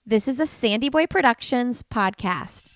This is a Sandy Boy Productions podcast.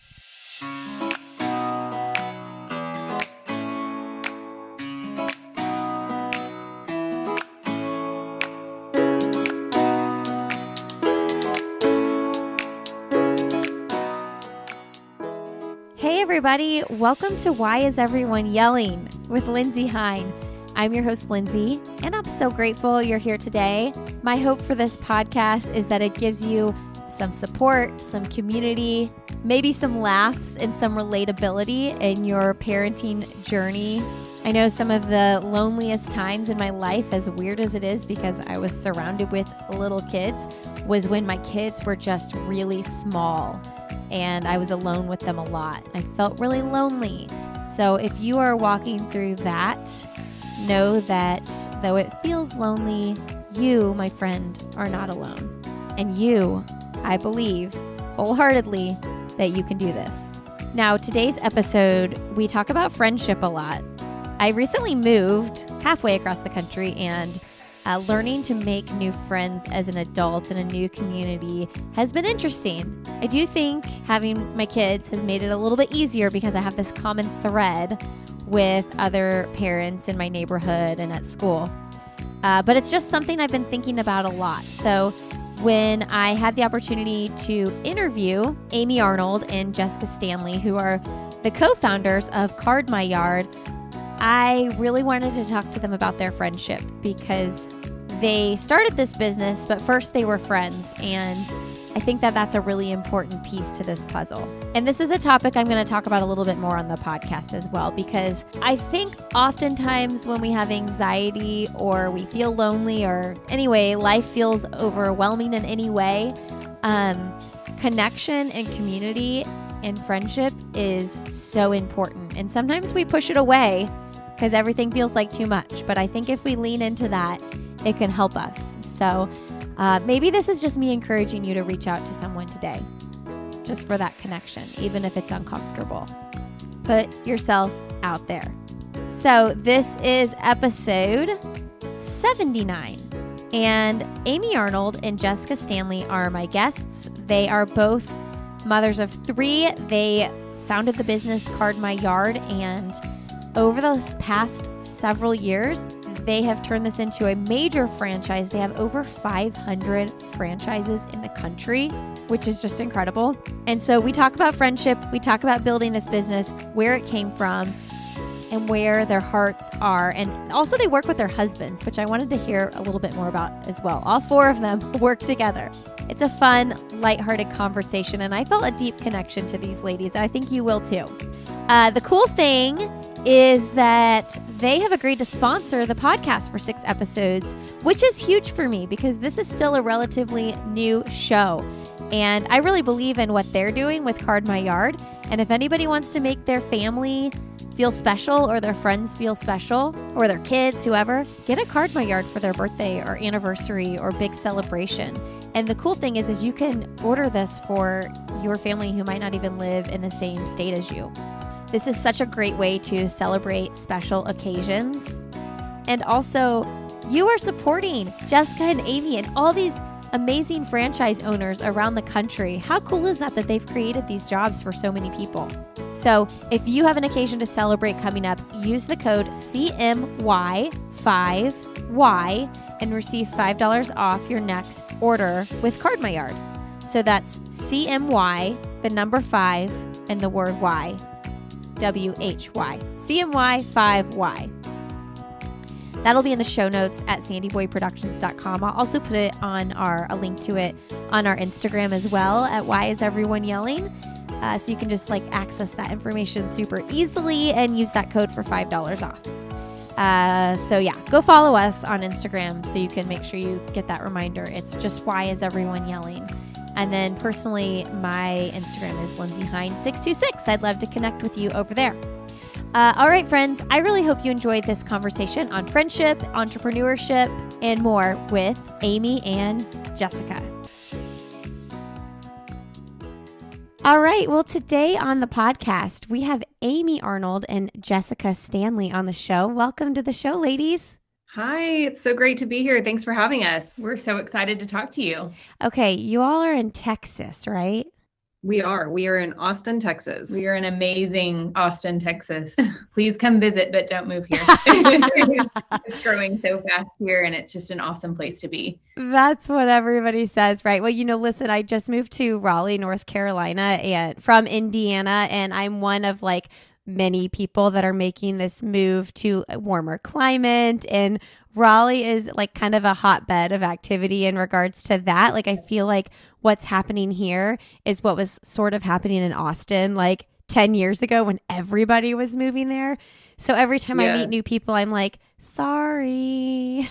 Hey everybody, welcome to Why Is Everyone Yelling with Lindsay Hine. I'm your host, Lindsay, and I'm so grateful you're here today. My hope for this podcast is that it gives you some support, some community, maybe some laughs and some relatability in your parenting journey. I know some of the loneliest times in my life, as weird as it is because I was surrounded with little kids, was when my kids were just really small and I was alone with them a lot. I felt really lonely. So if you are walking through that, know that though it feels lonely, you, my friend, are not alone. And you, I believe wholeheartedly that you can do this. Now, today's episode, we talk about friendship a lot. I recently moved halfway across the country, and learning to make new friends as an adult in a new community has been interesting. I do think having my kids has made it a little bit easier because I have this common thread with other parents in my neighborhood and at school. But it's just something I've been thinking about a lot. So when I had the opportunity to interview Amy Arnold and Jessica Stanley, who are the co-founders of Card My Yard, I really wanted to talk to them about their friendship because they started this business, but first they were friends. And I think that that's a really important piece to this puzzle. And this is a topic I'm going to talk about a little bit more on the podcast as well, because I think oftentimes when we have anxiety or we feel lonely or anyway, life feels overwhelming in any way, connection and community and friendship is so important. And sometimes we push it away because everything feels like too much. But I think if we lean into that, it can help us. So maybe this is just me encouraging you to reach out to someone today, just for that connection, even if it's uncomfortable. Put yourself out there. So this is episode 79, and Amy Arnold and Jessica Stanley are my guests. They are both mothers of 3. They founded the business Card My Yard, and over the past several years, they have turned this into a major franchise. They have over 500 franchises in the country, which is just incredible. And so we talk about friendship, we talk about building this business, where it came from, and where their hearts are. And also they work with their husbands, which I wanted to hear a little bit more about as well. All 4 of them work together. It's a fun, lighthearted conversation, and I felt a deep connection to these ladies. I think you will too. The cool thing is that they have agreed to sponsor the podcast for 6 episodes, which is huge for me because this is still a relatively new show. And I really believe in what they're doing with Card My Yard. And if anybody wants to make their family feel special or their friends feel special or their kids, whoever, get a Card My Yard for their birthday or anniversary or big celebration. And the cool thing is you can order this for your family who might not even live in the same state as you. This is such a great way to celebrate special occasions. And also, you are supporting Jessica and Amy and all these amazing franchise owners around the country. How cool is that they've created these jobs for so many people? So if you have an occasion to celebrate coming up, use the code CMY5Y and receive $5 off your next order with Card My Yard. So that's CMY, the number 5, and the word Y. WHY. CMY5Y. That'll be in the show notes at sandyboyproductions.com. I'll also put it on a link to it on our Instagram as well at Why Is Everyone Yelling? So you can just access that information super easily and use that code for $5 off. So yeah, go follow us on Instagram so you can make sure you get that reminder. It's just Why Is Everyone Yelling? And then personally, my Instagram is LindsayHine626. I'd love to connect with you over there. All right, friends, I really hope you enjoyed this conversation on friendship, entrepreneurship, and more with Amy and Jessica. All right, well, today on the podcast, we have Amy Arnold and Jessica Stanley on the show. Welcome to the show, ladies. Hi, it's so great to be here. Thanks for having us. We're so excited to talk to you. Okay, you all are in Texas, right? We are. We are in Austin, We Texas. are in amazing Austin, Texas. Please come visit, but don't move here. It's growing so fast here, and it's just an awesome place to be. That's what everybody says, right? Well, listen, I just moved to Raleigh, North Carolina, and from Indiana, and I'm one of like many people that are making this move to a warmer climate. And Raleigh is like kind of a hotbed of activity in regards to that. Like, I feel like what's happening here is what was sort of happening in Austin like 10 years ago when everybody was moving there. So every time I meet Yeah. new people, I'm like, sorry.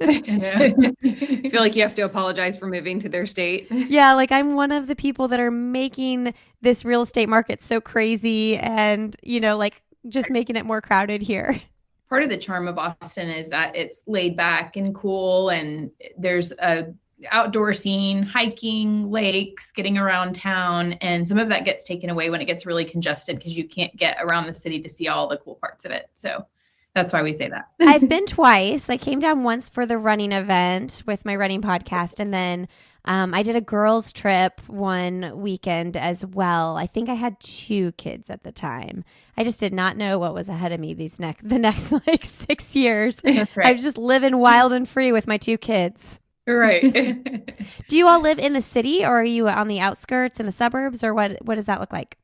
Yeah. I feel like you have to apologize for moving to their state. Yeah, like I'm one of the people that are making this real estate market so crazy and, like just making it more crowded here. Part of the charm of Austin is that it's laid back and cool, and there's a outdoor scene, hiking, lakes, getting around town, and some of that gets taken away when it gets really congested because you can't get around the city to see all the cool parts of it. So that's why we say that. I've been twice. I came down once for the running event with my running podcast, and then I did a girls' trip one weekend as well. I think I had two kids at the time. I just did not know what was ahead of me the next like 6 years. I Right. was just living wild and free with my two kids. Right. Do you all live in the city, or are you on the outskirts in the suburbs, or what does that look like?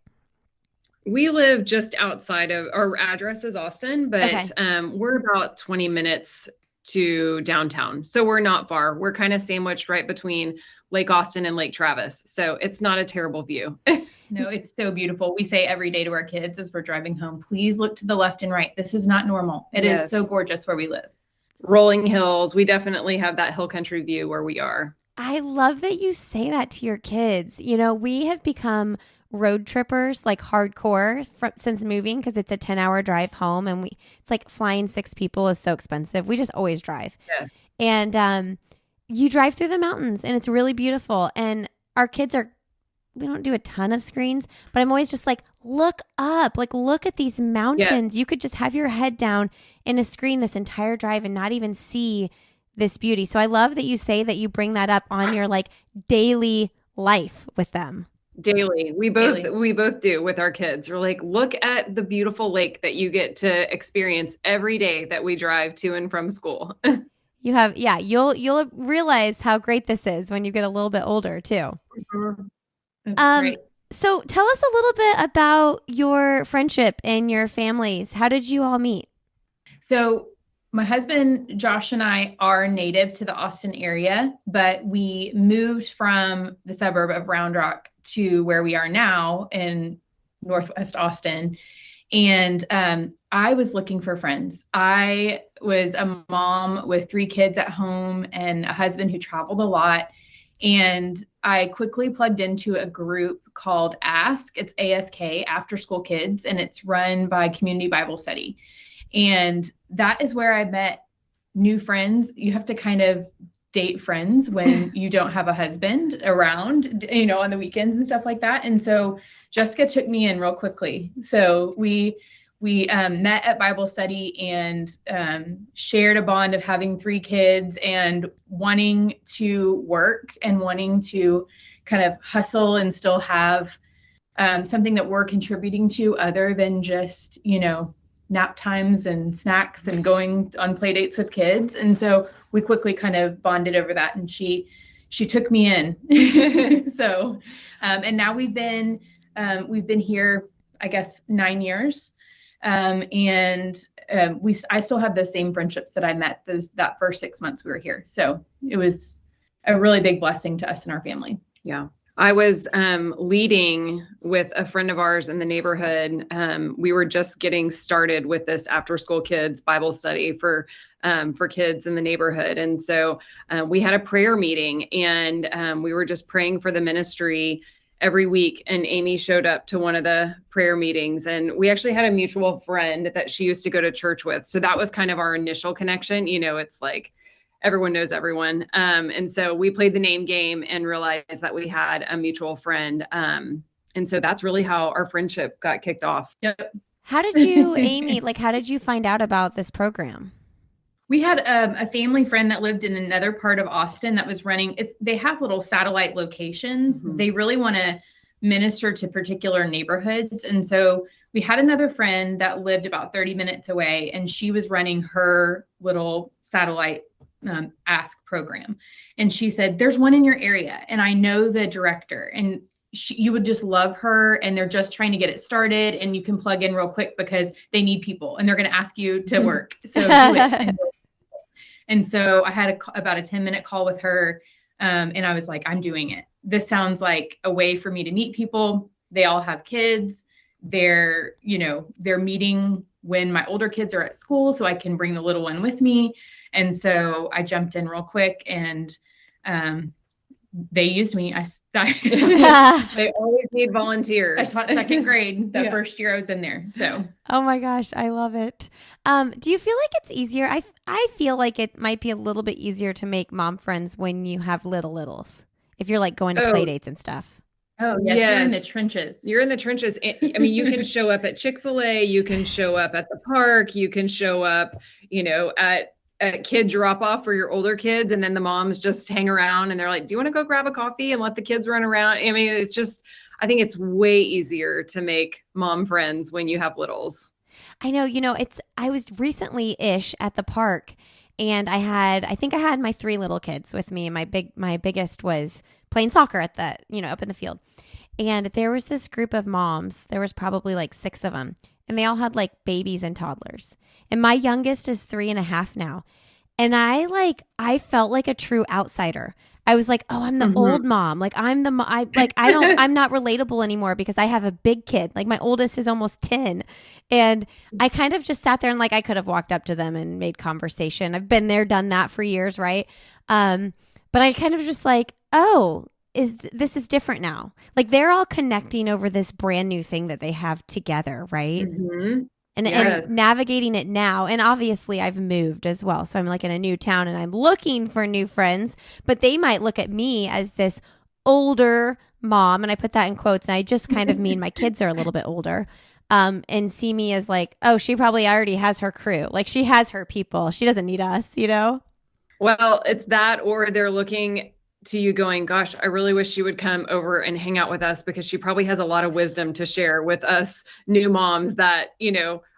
We live just outside of our address is Austin, Okay. but we're about 20 minutes to downtown. So we're not far. We're kind of sandwiched right between Lake Austin and Lake Travis. So it's not a terrible view. No, it's so beautiful. We say every day to our kids as we're driving home, please look to the left and right. This is not normal. It is so Yes. gorgeous where we live. Rolling hills. We definitely have that hill country view where we are. I love that you say that to your kids. We have become road trippers like hardcore since moving because it's a 10-hour drive home and it's like flying six people is so expensive. We just always drive. Yeah. And you drive through the mountains and it's really beautiful. And our kids are we don't do a ton of screens, but I'm always just like, look up, like look at these Yeah. mountains. You could just have your head down in a screen this entire drive and not even see this beauty. So I love that you say that you bring that up on your like daily life with them. Daily. Daily. We both do with our kids. We're like, look at the beautiful lake that you get to experience every day that we drive to and from school. You have, yeah, you'll realize how great this is when you get a little bit older too. That's Um, great. so tell us a little bit about your friendship and your families. How did you all meet? So my husband Josh and I are native to the Austin area, but we moved from the suburb of Round Rock to where we are now in Northwest Austin. And I was looking for friends. I was a mom with three kids at home and a husband who traveled a lot. And I quickly plugged into a group called Ask. It's ASK, After School Kids, and it's run by Community Bible Study. And that is where I met new friends. You have to kind of date friends when you don't have a husband around, on the weekends and stuff like that. And so Jessica took me in real quickly. So we met at Bible study and shared a bond of having three kids and wanting to work and wanting to kind of hustle and still have something that we're contributing to other than just, nap times and snacks and going on play dates with kids. And so we quickly kind of bonded over that. And she took me in. So, and now we've been here, I guess, 9 years. I still have those same friendships that I met that first 6 months we were here. So it was a really big blessing to us and our family. Yeah. I was leading with a friend of ours in the neighborhood. We were just getting started with this after school kids Bible study for kids in the neighborhood. And so we had a prayer meeting and we were just praying for the ministry every week. And Amy showed up to one of the prayer meetings and we actually had a mutual friend that she used to go to church with. So that was kind of our initial connection. It's like, everyone knows everyone. And so we played the name game and realized that we had a mutual friend. And so that's really how our friendship got kicked off. Yep. How did you, Amy, how did you find out about this program? We had a family friend that lived in another part of Austin that was running. They have little satellite locations. They really want to minister to particular neighborhoods. And so we had another friend that lived about 30 minutes away, and she was running her little satellite ask program. And she said, there's one in your area, and I know the director, and you would just love her, and they're just trying to get it started, and you can plug in real quick because they need people and they're going to ask you to work. So do it. And so I had about a 10-minute call with her. And I was like, I'm doing it. This sounds like a way for me to meet people. They all have kids. They're meeting when my older kids are at school, so I can bring the little one with me. And so I jumped in real quick, and they used me. They always need volunteers. I taught second grade the first year I was in there. So, oh my gosh, I love it. Do you feel like it's easier? I feel like it might be a little bit easier to make mom friends when you have littles, if you're like going to play dates and stuff. Oh yes, you're in the trenches. You're in the trenches. I mean, you can show up at Chick-fil-A, you can show up at the park, you can show up, at a kid drop off for your older kids, and then the moms just hang around and they're like, do you want to go grab a coffee and let the kids run around? I mean, I think it's way easier to make mom friends when you have littles. I know, I was recently-ish at the park, and I think I had my 3 little kids with me, and my biggest was playing soccer at the, up in the field. And there was this group of moms, there was probably like 6 of them, and they all had like babies and toddlers. And my youngest is 3.5 now. And I felt like a true outsider. I was like, oh, I'm the old mom. Like I'm I'm not relatable anymore because I have a big kid. Like my oldest is almost 10. And I kind of just sat there and like, I could have walked up to them and made conversation. I've been there, done that for years. Right. But I kind of just like, oh, this is different now. Like they're all connecting over this brand new thing that they have together. Right. Mm-hmm. And navigating it now. And obviously I've moved as well. So I'm like in a new town and I'm looking for new friends, but they might look at me as this older mom. And I put that in quotes. And I just kind of mean my kids are a little bit older, and see me as like, oh, she probably already has her crew. Like she has her people. She doesn't need us, Well, it's that, or they're looking to you going, gosh, I really wish she would come over and hang out with us because she probably has a lot of wisdom to share with us new moms that,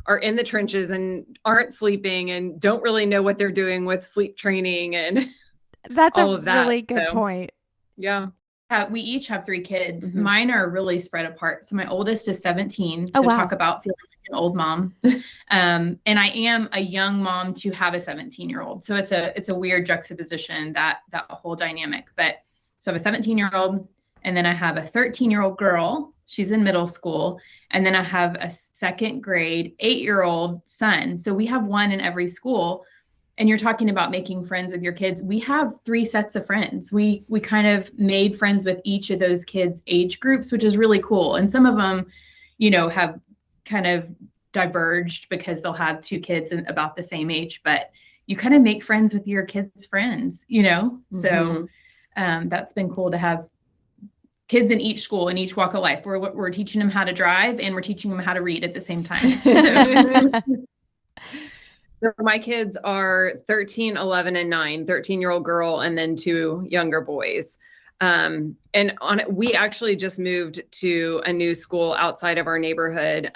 are in the trenches and aren't sleeping and don't really know what they're doing with sleep training and that's all a of that. Really good point. Yeah. We each have 3 kids. Mine are really spread apart. So my oldest is 17. So talk about feeling like an old mom. And I am a young mom to have a 17-year-old. So it's a weird juxtaposition, that whole dynamic. But so I have a 17-year-old, and then I have a 13-year-old girl. She's in middle school. And then I have a second grade 8-year-old son. So we have one in every school. And you're talking about making friends with your kids. We have 3 sets of friends. We kind of made friends with each of those kids' age groups, which is really cool. And some of them, have kind of diverged because they'll have 2 kids about the same age, but you kind of make friends with your kids' friends, So that's been cool to have kids in each school, in each walk of life. We're teaching them how to drive, and we're teaching them how to read at the same time. So my kids are 13, 11, and 9, 13-year-old girl, and then 2 younger boys. We actually just moved to a new school outside of our neighborhood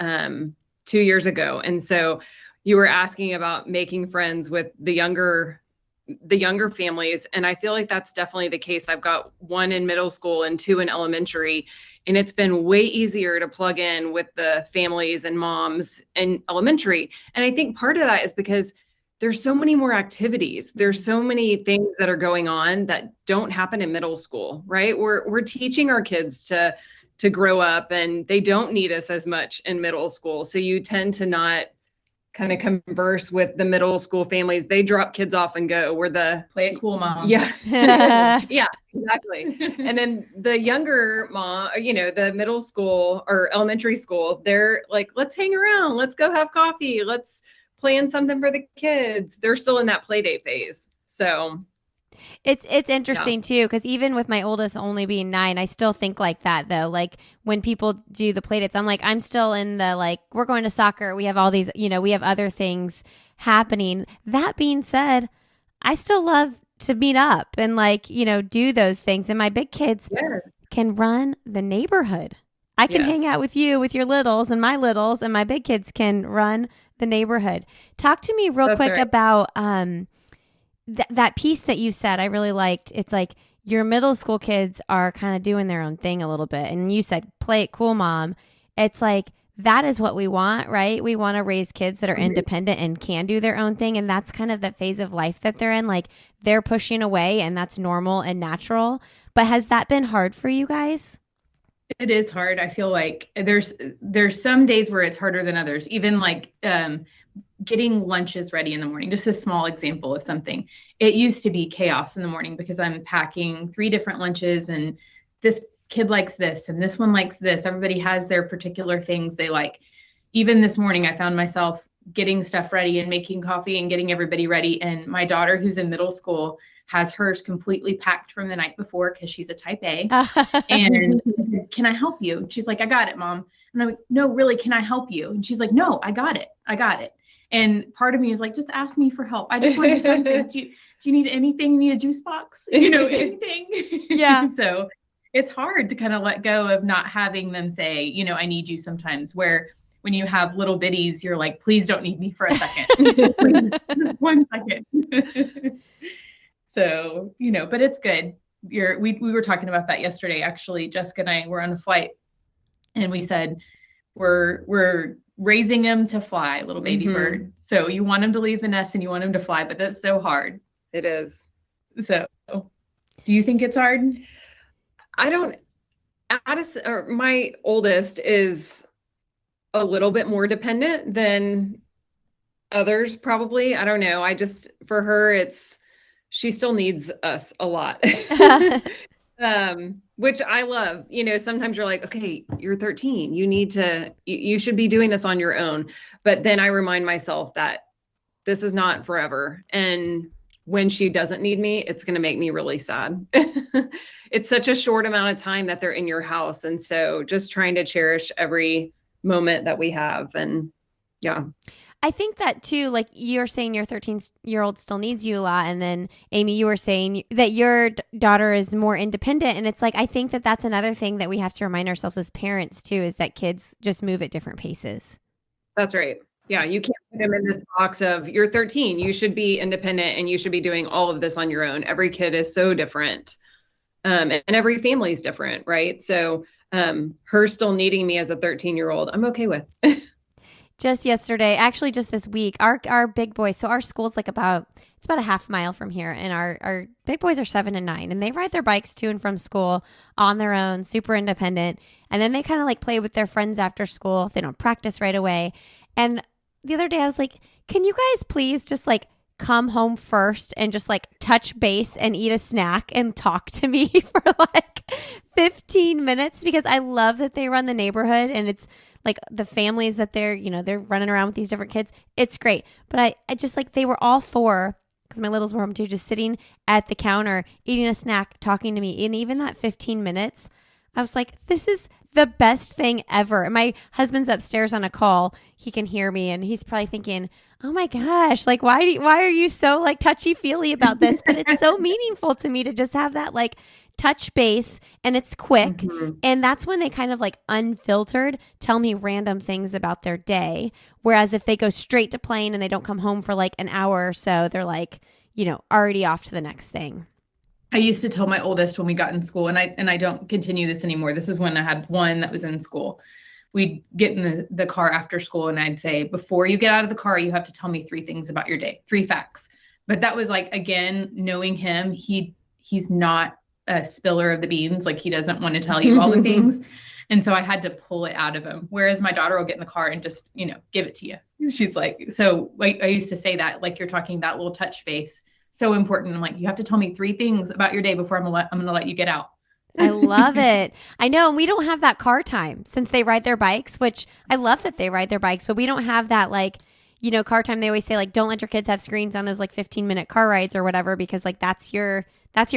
2 years ago. And so you were asking about making friends with the younger families. And I feel like that's definitely the case. I've got 1 in middle school and 2 in elementary. And it's been way easier to plug in with the families and moms in elementary. And I think part of that is because there's so many more activities. There's so many things that are going on that don't happen in middle school, right? We're teaching our kids to grow up, and they don't need us as much in middle school. So you tend to not kind of converse with the middle school families. They drop kids off and go. We're the play it cool mom. Yeah. Yeah, exactly. And then the younger mom, the middle school or elementary school, they're like, let's hang around. Let's go have coffee. Let's plan something for the kids. They're still in that play date phase. So it's interesting too, because even with my oldest only being 9, I still think like that though. Like when people do the play dates, I'm still in the like, we're going to soccer. We have all these, we have other things happening. That being said, I still love to meet up and like, do those things. And my big kids can run the neighborhood. I can hang out with you with your littles, and my littles and my big kids can run the neighborhood. Talk to me real quick about that piece that you said. I really liked. It's like your middle school kids are kind of doing their own thing a little bit. And you said, play it cool, Mom. It's like, that is what we want, right? We want to raise kids that are independent and can do their own thing. And that's kind of the phase of life that they're in. Like, they're pushing away, and that's normal and natural. But has that been hard for you guys? It is hard. I feel like there's some days where it's harder than others. Even like getting lunches ready in the morning, just a small example of something. It used to be chaos in the morning because I'm packing 3 different lunches, and this kid likes this and this one likes this. Everybody has their particular things they like. Even this morning, I found myself getting stuff ready and making coffee and getting everybody ready. And my daughter, who's in middle school, has hers completely packed from the night before because she's a type A. And I said, can I help you? And she's like, I got it, Mom. And I'm like, no, really, can I help you? And she's like, no, I got it. I got it. And part of me is like, just ask me for help. I just want to do something. Do you need anything? You need a juice box? Anything? Yeah. So it's hard to kind of let go of not having them say, I need you sometimes, where when you have little bitties, you're like, please don't need me for a second. Just 1 second. So, but it's good. We were talking about that yesterday. Actually, Jessica and I were on a flight, and we said, we're raising them to fly, little baby bird. So you want them to leave the nest and you want them to fly, but that's so hard. It is. So do you think it's hard? I don't. Addison, or my oldest, is a little bit more dependent than others, probably. I don't know. For her, she still needs us a lot, which I love. Sometimes you're like, okay, you're 13. You should be doing this on your own. But then I remind myself that this is not forever. And when she doesn't need me, it's going to make me really sad. It's such a short amount of time that they're in your house. And so just trying to cherish every moment that we have. And yeah. I think that too, like you're saying your 13-year-old still needs you a lot. And then Amy, you were saying that your daughter is more independent. And it's like, I think that that's another thing that we have to remind ourselves as parents too, is that kids just move at different paces. That's right. Yeah. You can't put them in this box of you're 13. You should be independent and you should be doing all of this on your own. Every kid is so different. And every family is different. Right. So her still needing me as a 13-year-old, I'm okay with. Just yesterday, actually just this week, our big boys, so our school's like about a half mile from here, and our big boys are 7 and 9, and they ride their bikes to and from school on their own, super independent, and then they kind of like play with their friends after school if they don't practice right away. And the other day I was like, can you guys please just like come home first and just like touch base and eat a snack and talk to me for like 15 minutes, because I love that they run the neighborhood and it's like the families that they're running around with these different kids. It's great. But I just like, they were all 4, because my littles were home too, just sitting at the counter, eating a snack, talking to me. And even that 15 minutes, I was like, this is the best thing ever. And my husband's upstairs on a call. He can hear me and he's probably thinking, oh my gosh, like, why are you so like touchy feely about this? But it's so meaningful to me to just have that like touch base, and it's quick. And that's when they kind of like unfiltered tell me random things about their day. Whereas if they go straight to playing and they don't come home for like an hour or so, they're like, already off to the next thing. I used to tell my oldest when we got in school, and I don't continue this anymore. This is when I had one that was in school. We'd get in the car after school, and I'd say, before you get out of the car, you have to tell me 3 things about your day, 3 facts. But that was like, again, knowing him, he's not a spiller of the beans. Like, he doesn't want to tell you all the things. And so I had to pull it out of him. Whereas my daughter will get in the car and just, give it to you. She's like, so I used to say that, like, you're talking that little touch base. So important. I'm like, you have to tell me 3 things about your day before I'm going to let you get out. I love it. I know. And we don't have that car time since they ride their bikes, which I love that they ride their bikes, but we don't have that like, car time. They always say like, don't let your kids have screens on those like 15-minute car rides or whatever, because like that's your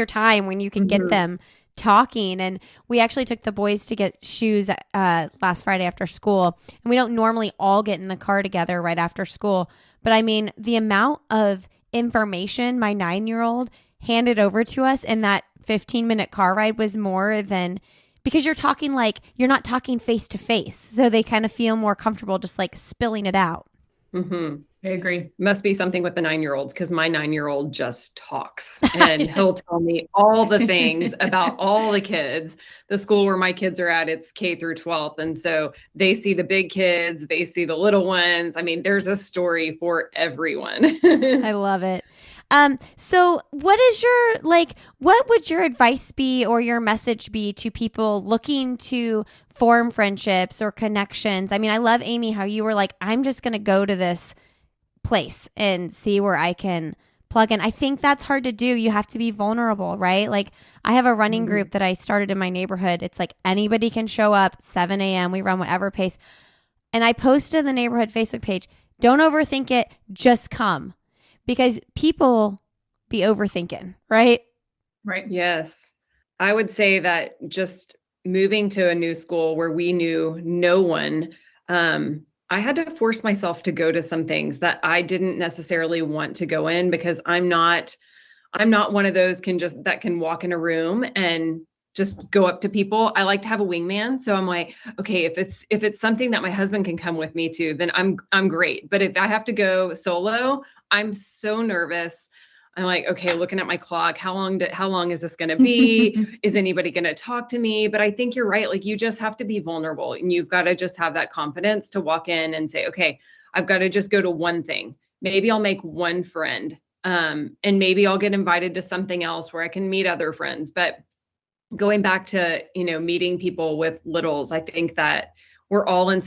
time when you can get them talking. And we actually took the boys to get shoes last Friday after school. And we don't normally all get in the car together right after school. But I mean, the amount of information my 9-year-old handed over to us in that 15-minute car ride was more than, because you're talking like, you're not talking face to face. So they kind of feel more comfortable just like spilling it out. Mm-hmm. I agree. Must be something with the 9-year-olds, because my 9-year-old just talks and he'll tell me all the things about all the kids. The school where my kids are at, it's K through 12th. And so they see the big kids, they see the little ones. I mean, there's a story for everyone. I love it. So what would your advice be or your message be to people looking to form friendships or connections? I mean, I love, Amy, how you were like, I'm just going to go to this place and see where I can plug in. I think that's hard to do. You have to be vulnerable, right? Like, I have a running group that I started in my neighborhood. It's like anybody can show up, 7 a.m. We run whatever pace. And I posted in the neighborhood Facebook page, don't overthink it, just come. Because people be overthinking, right? Right. Yes. I would say that just moving to a new school where we knew no one, I had to force myself to go to some things that I didn't necessarily want to go in, because I'm not one of those that can walk in a room and just go up to people. I like to have a wingman. So I'm like, okay, if it's something that my husband can come with me to, then I'm great. But if I have to go solo, I'm so nervous. I'm like, okay, looking at my clock, how long is this going to be? Is anybody going to talk to me? But I think you're right. Like, you just have to be vulnerable, and you've got to just have that confidence to walk in and say, okay, I've got to just go to one thing. Maybe I'll make one friend. And maybe I'll get invited to something else where I can meet other friends. But going back to, meeting people with littles, I think that we're all in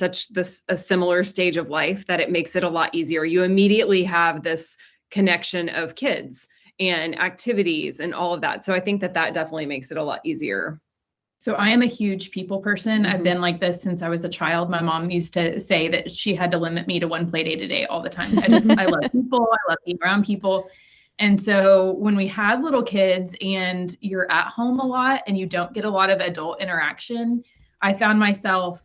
a similar stage of life that it makes it a lot easier. You immediately have this connection of kids and activities and all of that. So I think that definitely makes it a lot easier. So I am a huge people person. I've been like this since I was a child. My mom used to say that she had to limit me to one play date a day all the time. I love people. I love being around people. And so when we had little kids and you're at home a lot and you don't get a lot of adult interaction, I found myself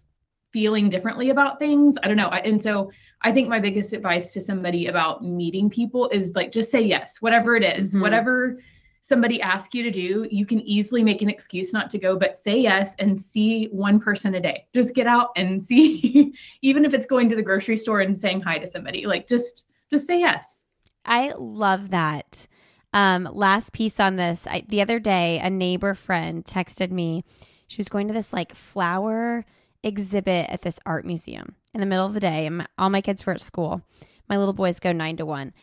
feeling differently about things. I don't know. And so I think my biggest advice to somebody about meeting people is like, just say yes, whatever it is, whatever somebody asks you to do, you can easily make an excuse not to go, but say yes and see one person a day. Just get out and see, even if it's going to the grocery store and saying hi to somebody, like just say yes. I love that. Last piece on this, the other day, a neighbor friend texted me. She was going to this like flower exhibit at this art museum in the middle of the day, and all my kids were at school. My little boys go 9 to 1.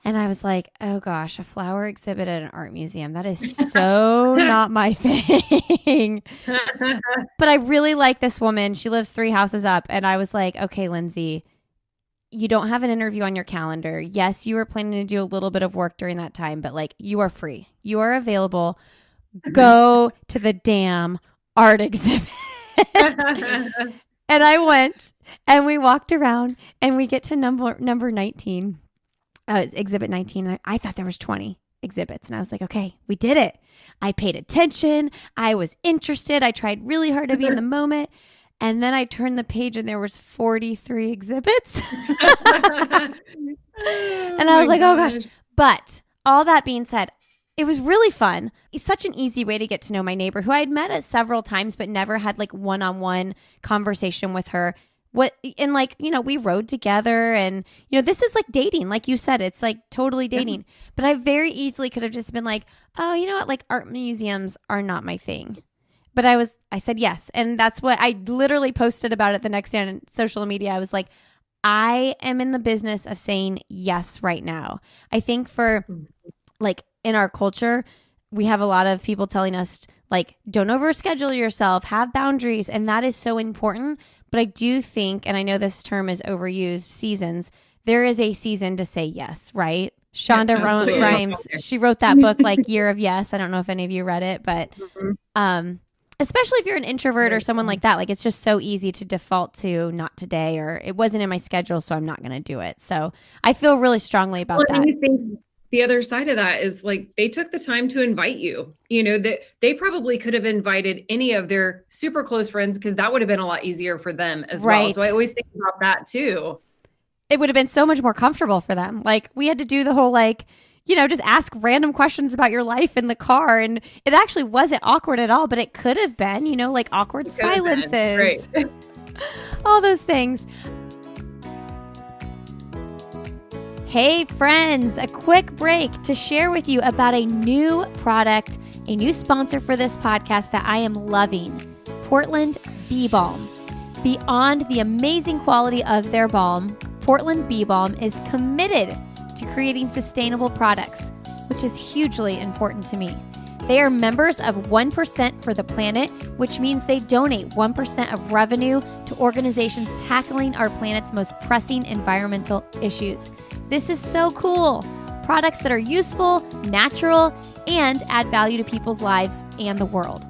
And I was like, oh gosh, a flower exhibit at an art museum. That is so not my thing. But I really like this woman. She lives 3 houses up. And I was like, okay, Lindsay, you don't have an interview on your calendar. Yes, you were planning to do a little bit of work during that time, but like, you are free. You are available. Go to the damn art exhibit. And I went, and we walked around, and we get to number 19, exhibit 19. And I thought there was 20 exhibits, and I was like, okay, we did it. I paid attention. I was interested. I tried really hard to be in the moment. And then I turned the page, and there was 43 exhibits. And I was like, oh gosh. But all that being said, it was really fun. It's such an easy way to get to know my neighbor, who I had met several times, but never had like one-on-one conversation with her. We rode together, and, this is like dating. Like you said, it's like totally dating. But I very easily could have just been like, oh, you know what? Like, art museums are not my thing. But I said yes. And that's what I literally posted about it the next day on social media. I was like, I am in the business of saying yes right now. I think for like, in our culture, we have a lot of people telling us, like, don't overschedule yourself, have boundaries. And that is so important. But I do think, and I know this term is overused, seasons, there is a season to say yes, right? Shonda Rhimes, she wrote that book, like Year of Yes. I don't know if any of you read it, but especially if you're an introvert or someone like that, like, it's just so easy to default to not today, or it wasn't in my schedule, so I'm not going to do it. So I feel really strongly about that. the other side of that is like they took the time to invite you. That they probably could have invited any of their super close friends because that would have been a lot easier for them as well. So I always think about that too. It would have been so much more comfortable for them. Like we had to do the whole just ask random questions about your life in the car. And it actually wasn't awkward at all, but it could have been, like awkward silences. Right. All those things. Hey friends, a quick break to share with you about a new product, a new sponsor for this podcast that I am loving, Portland Bee Balm. Beyond the amazing quality of their balm, Portland Bee Balm is committed to creating sustainable products, which is hugely important to me. They are members of 1% for the Planet, which means they donate 1% of revenue to organizations tackling our planet's most pressing environmental issues. This is so cool. Products that are useful, natural, and add value to people's lives and the world.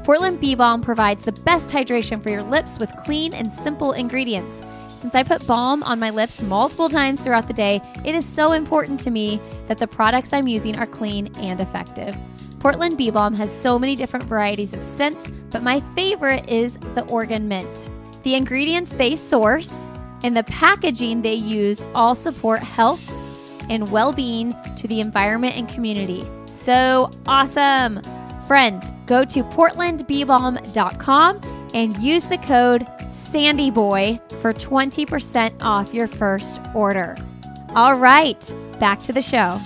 Portland Bee Balm provides the best hydration for your lips with clean and simple ingredients. Since I put balm on my lips multiple times throughout the day, it is so important to me that the products I'm using are clean and effective. Portland Bee Balm has so many different varieties of scents, but my favorite is the Oregon Mint. The ingredients they source and the packaging they use all support health and well-being to the environment and community. So awesome! Friends, go to portlandbeebalm.com and use the code SANDYBOY for 20% off your first order. All right, back to the show.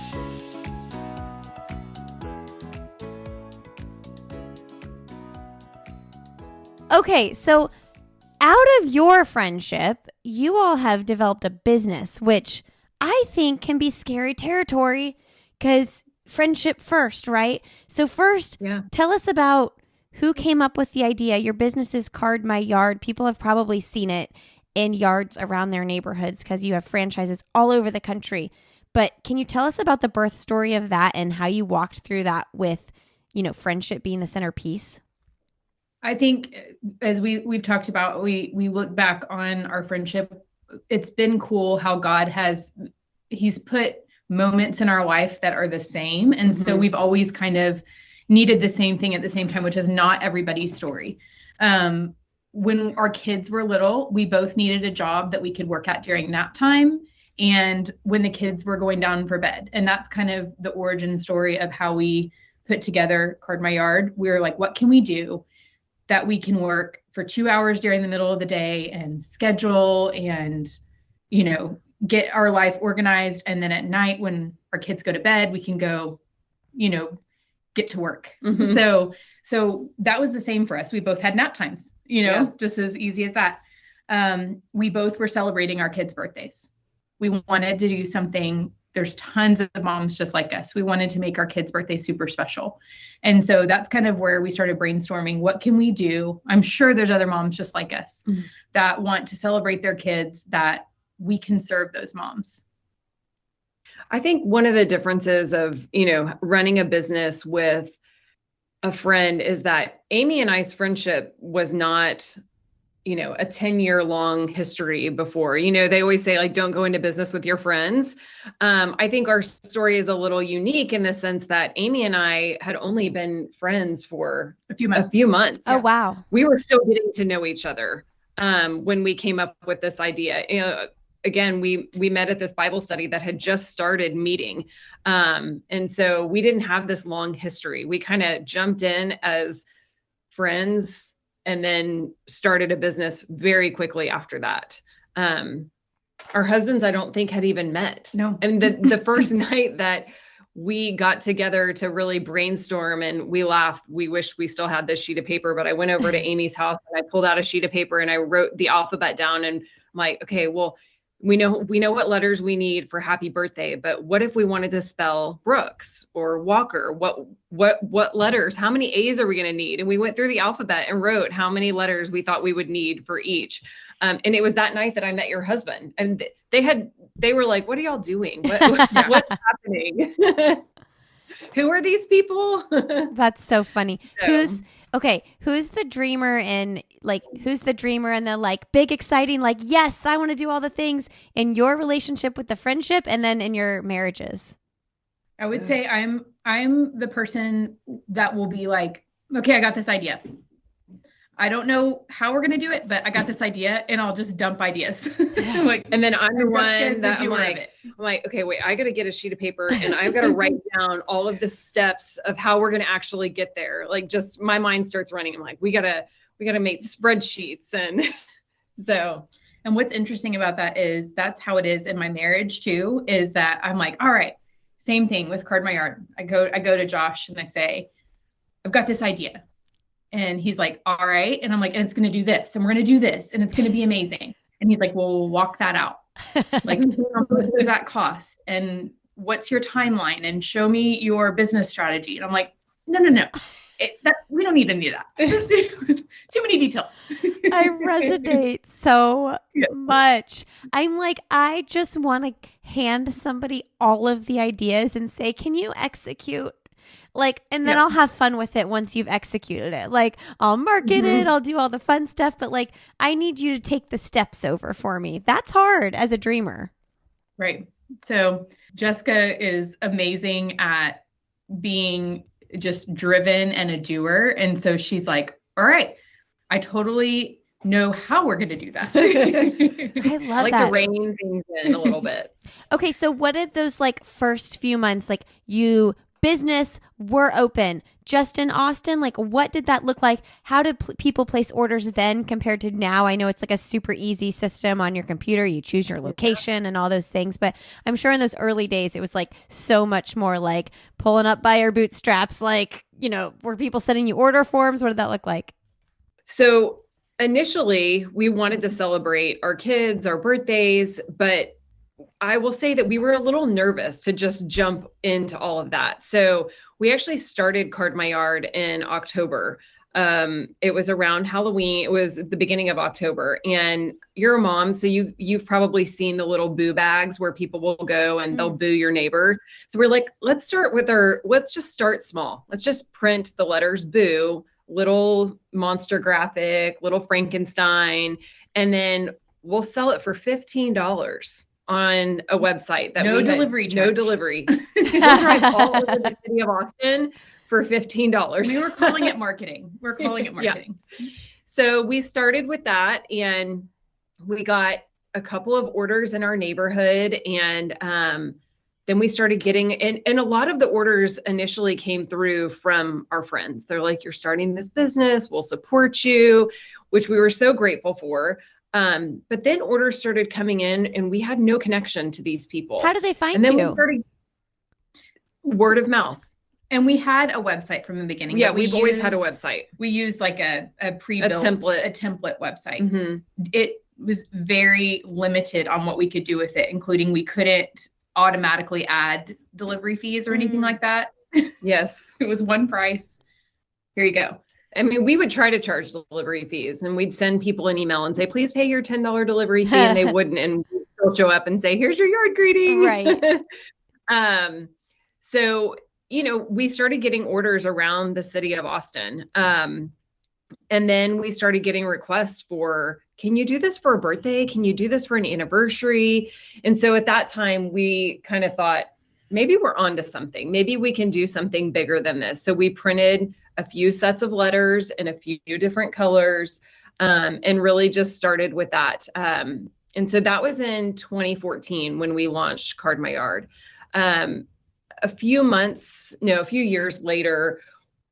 Okay, so out of your friendship, you all have developed a business, which I think can be scary territory because friendship first, right? So first, Tell us about who came up with the idea. Your business is Card My Yard. People have probably seen it in yards around their neighborhoods because you have franchises all over the country. But can you tell us about the birth story of that and how you walked through that with, friendship being the centerpiece? I think as we've talked about, we look back on our friendship. It's been cool how God he's put moments in our life that are the same. And so we've always kind of needed the same thing at the same time, which is not everybody's story. When our kids were little, we both needed a job that we could work at during nap time and when the kids were going down for bed. And that's kind of the origin story of how we put together Card My Yard. We were like, what can we do that we can work for 2 hours during the middle of the day and schedule and, get our life organized. And then at night when our kids go to bed, we can go, get to work. So that was the same for us. We both had nap times, just as easy as that. We both were celebrating our kids' birthdays. We wanted to do something. There's tons of moms just like us. We wanted to make our kids' birthday super special. And so that's kind of where we started brainstorming. What can we do? I'm sure there's other moms just like us that want to celebrate their kids, that we can serve those moms. I think one of the differences of, running a business with a friend is that Amy and I's friendship was not, a 10-year long history before. They always say, like, don't go into business with your friends. I think our story is a little unique in the sense that Amy and I had only been friends for a few months. Oh, wow. We were still getting to know each other when we came up with this idea. Again, we met at this Bible study that had just started meeting. And so we didn't have this long history. We kind of jumped in as friends and then started a business very quickly after that. Our husbands, I don't think, had even met. No. And the first night that we got together to really brainstorm and we laughed, we wished we still had this sheet of paper, but I went over to Amy's house and I pulled out a sheet of paper and I wrote the alphabet down and I'm like, okay, well, we know what letters we need for happy birthday, but what if we wanted to spell Brooks or Walker? What letters, how many A's are we going to need? And we went through the alphabet and wrote how many letters we thought we would need for each. And it was that night that I met your husband and they were like, what are y'all doing? What's happening? Who are these people? That's so funny. So, who's the dreamer and the big exciting, yes, I want to do all the things in your relationship with the friendship and then in your marriages? I would say I'm the person that will be like, okay, I got this idea. I don't know how we're going to do it, but I got this idea, and I'll just dump ideas. Like, and then I'm the one that I'm like, okay, wait, I got to get a sheet of paper and I've got to write down all of the steps of how we're going to actually get there. Like, just my mind starts running. I'm like, we gotta make spreadsheets. And so, and what's interesting about that is that's how it is in my marriage too, is that I'm like, all right, same thing with Card My Yard. I go to Josh and I say, I've got this idea. And he's like, all right. And I'm like, and it's going to do this, and we're going to do this, and it's going to be amazing. And he's like, well, we'll walk that out. Like, how much does that cost? And what's your timeline? And show me your business strategy. And I'm like, no. We don't need any of that. Too many details. I resonate so much. I'm like, I just want to hand somebody all of the ideas and say, can you execute? Like, and then I'll have fun with it once you've executed it. Like, I'll market it, I'll do all the fun stuff, but like, I need you to take the steps over for me. That's hard as a dreamer. Right. So Jessica is amazing at being just driven and a doer. And so she's like, all right, I totally know how we're going to do that. I love like that. to rein things in a little bit. Okay. So what did those like first few months, like business were open just in Austin? Like, what did that look like? How did people place orders then compared to now? I know it's like a super easy system on your computer. You choose your location and all those things, but I'm sure in those early days, it was like so much more like pulling up by your bootstraps. Like, were people sending you order forms? What did that look like? So initially we wanted to celebrate our kids, our birthdays, but I will say that we were a little nervous to just jump into all of that. So we actually started Card My Yard in October. It was around Halloween. It was the beginning of October, and you're a mom. So you've probably seen the little boo bags where people will go and they'll boo your neighbor. So we're like, let's just start small. Let's just print the letters boo, little monster graphic, little Frankenstein, and then we'll sell it for $15 on a website that no delivery. We'll drive all over the city of Austin for $15. We were calling it marketing. Yeah. So we started with that, and we got a couple of orders in our neighborhood, and then we started getting, and a lot of the orders initially came through from our friends. They're like, you're starting this business, we'll support you, which we were so grateful for. But then orders started coming in, and we had no connection to these people. How did they find and then you? We started word of mouth. And we had a website from the beginning. Yeah, we've always had a website. We used like a pre-built template website. Mm-hmm. It was very limited on what we could do with it, including we couldn't automatically add delivery fees or anything like that. Yes. It was one price. Here you go. I mean, we would try to charge delivery fees, and we'd send people an email and say, please pay your $10 delivery fee. And they wouldn't, and they'll show up and say, here's your yard greeting. Right. So, we started getting orders around the city of Austin. And then we started getting requests for, can you do this for a birthday? Can you do this for an anniversary? And so at that time, we kind of thought, maybe we're onto something. Maybe we can do something bigger than this. So we printed a few sets of letters in a few different colors, and really just started with that. And so that was in 2014 when we launched Card My Yard. A few years later,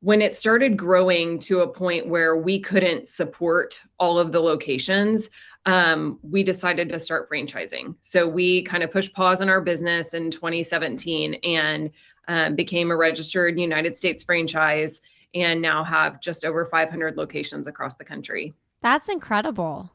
when it started growing to a point where we couldn't support all of the locations, we decided to start franchising. So we kind of pushed pause on our business in 2017 and became a registered United States franchise, and now have just over 500 locations across the country. That's incredible.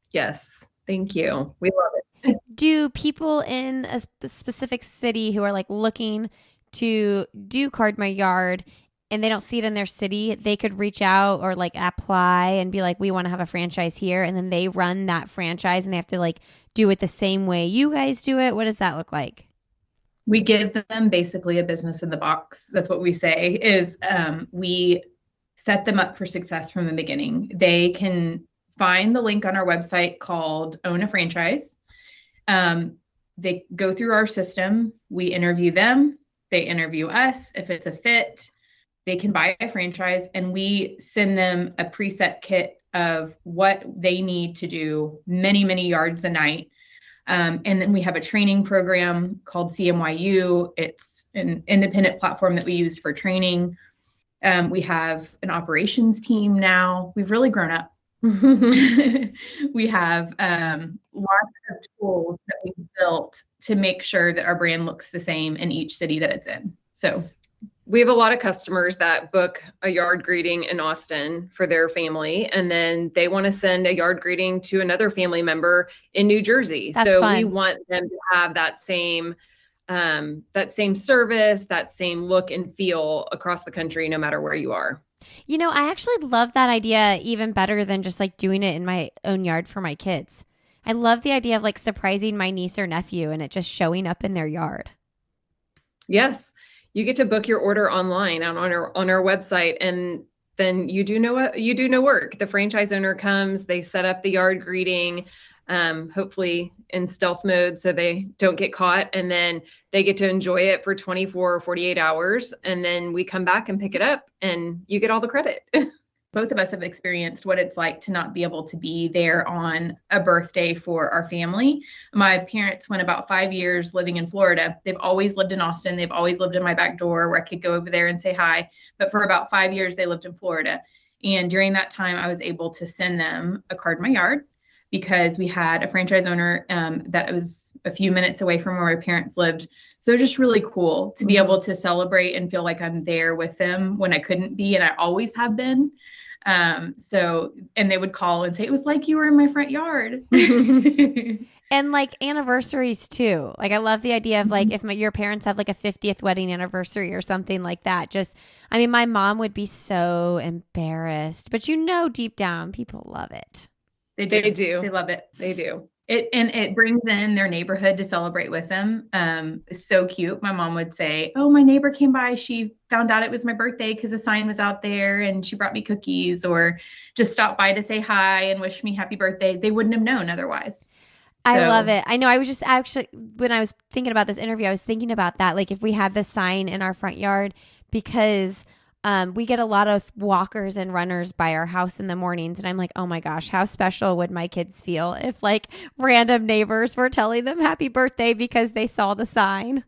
Yes. Thank you. We love it. Do people in a specific city who are like looking to do Card My Yard and they don't see it in their city, they could reach out or like apply and be like, we want to have a franchise here. And then they run that franchise and they have to like do it the same way you guys do it. What does that look like? We give them basically a business in the box. That's what we say is we set them up for success from the beginning. They can find the link on our website called Own a Franchise. They go through our system. We interview them. They interview us. If it's a fit, they can buy a franchise, and we send them a preset kit of what they need to do many, many yards a night. And then we have a training program called CMYU. It's an independent platform that we use for training. We have an operations team now. We've really grown up. We have lots of tools that we've built to make sure that our brand looks the same in each city that it's in. So we have a lot of customers that book a yard greeting in Austin for their family, and then they want to send a yard greeting to another family member in New Jersey. That's so fun. We want them to have that same service, that same look and feel across the country, no matter where you are. You know, I actually love that idea even better than just like doing it in my own yard for my kids. I love the idea of like surprising my niece or nephew and it just showing up in their yard. Yes. You get to book your order online on our website, and then you do no work. The franchise owner comes, they set up the yard greeting, hopefully in stealth mode so they don't get caught, and then they get to enjoy it for 24 or 48 hours, and then we come back and pick it up and you get all the credit. Both of us have experienced what it's like to not be able to be there on a birthday for our family. My parents went about 5 years living in Florida. They've always lived in Austin. They've always lived in my back door where I could go over there and say hi. But for about 5 years, they lived in Florida. And during that time, I was able to send them a card in my yard because we had a franchise owner that was a few minutes away from where my parents lived. So just really cool to be able to celebrate and feel like I'm there with them when I couldn't be, and I always have been. And they would call and say, it was like you were in my front yard. And like anniversaries too. Like I love the idea of like if your parents have like a 50th wedding anniversary or something like that. I mean, my mom would be so embarrassed, but you know, deep down, people love it. They do. They love it. They do. It brings in their neighborhood to celebrate with them. It's so cute. My mom would say, oh, my neighbor came by. She found out it was my birthday because the sign was out there and she brought me cookies, or just stopped by to say hi and wish me happy birthday. They wouldn't have known otherwise. I love it. I know. I was just actually, when I was thinking about this interview, I was thinking about that. Like if we had the sign in our front yard, because we get a lot of walkers and runners by our house in the mornings. And I'm like, oh my gosh, how special would my kids feel if like random neighbors were telling them happy birthday because they saw the sign?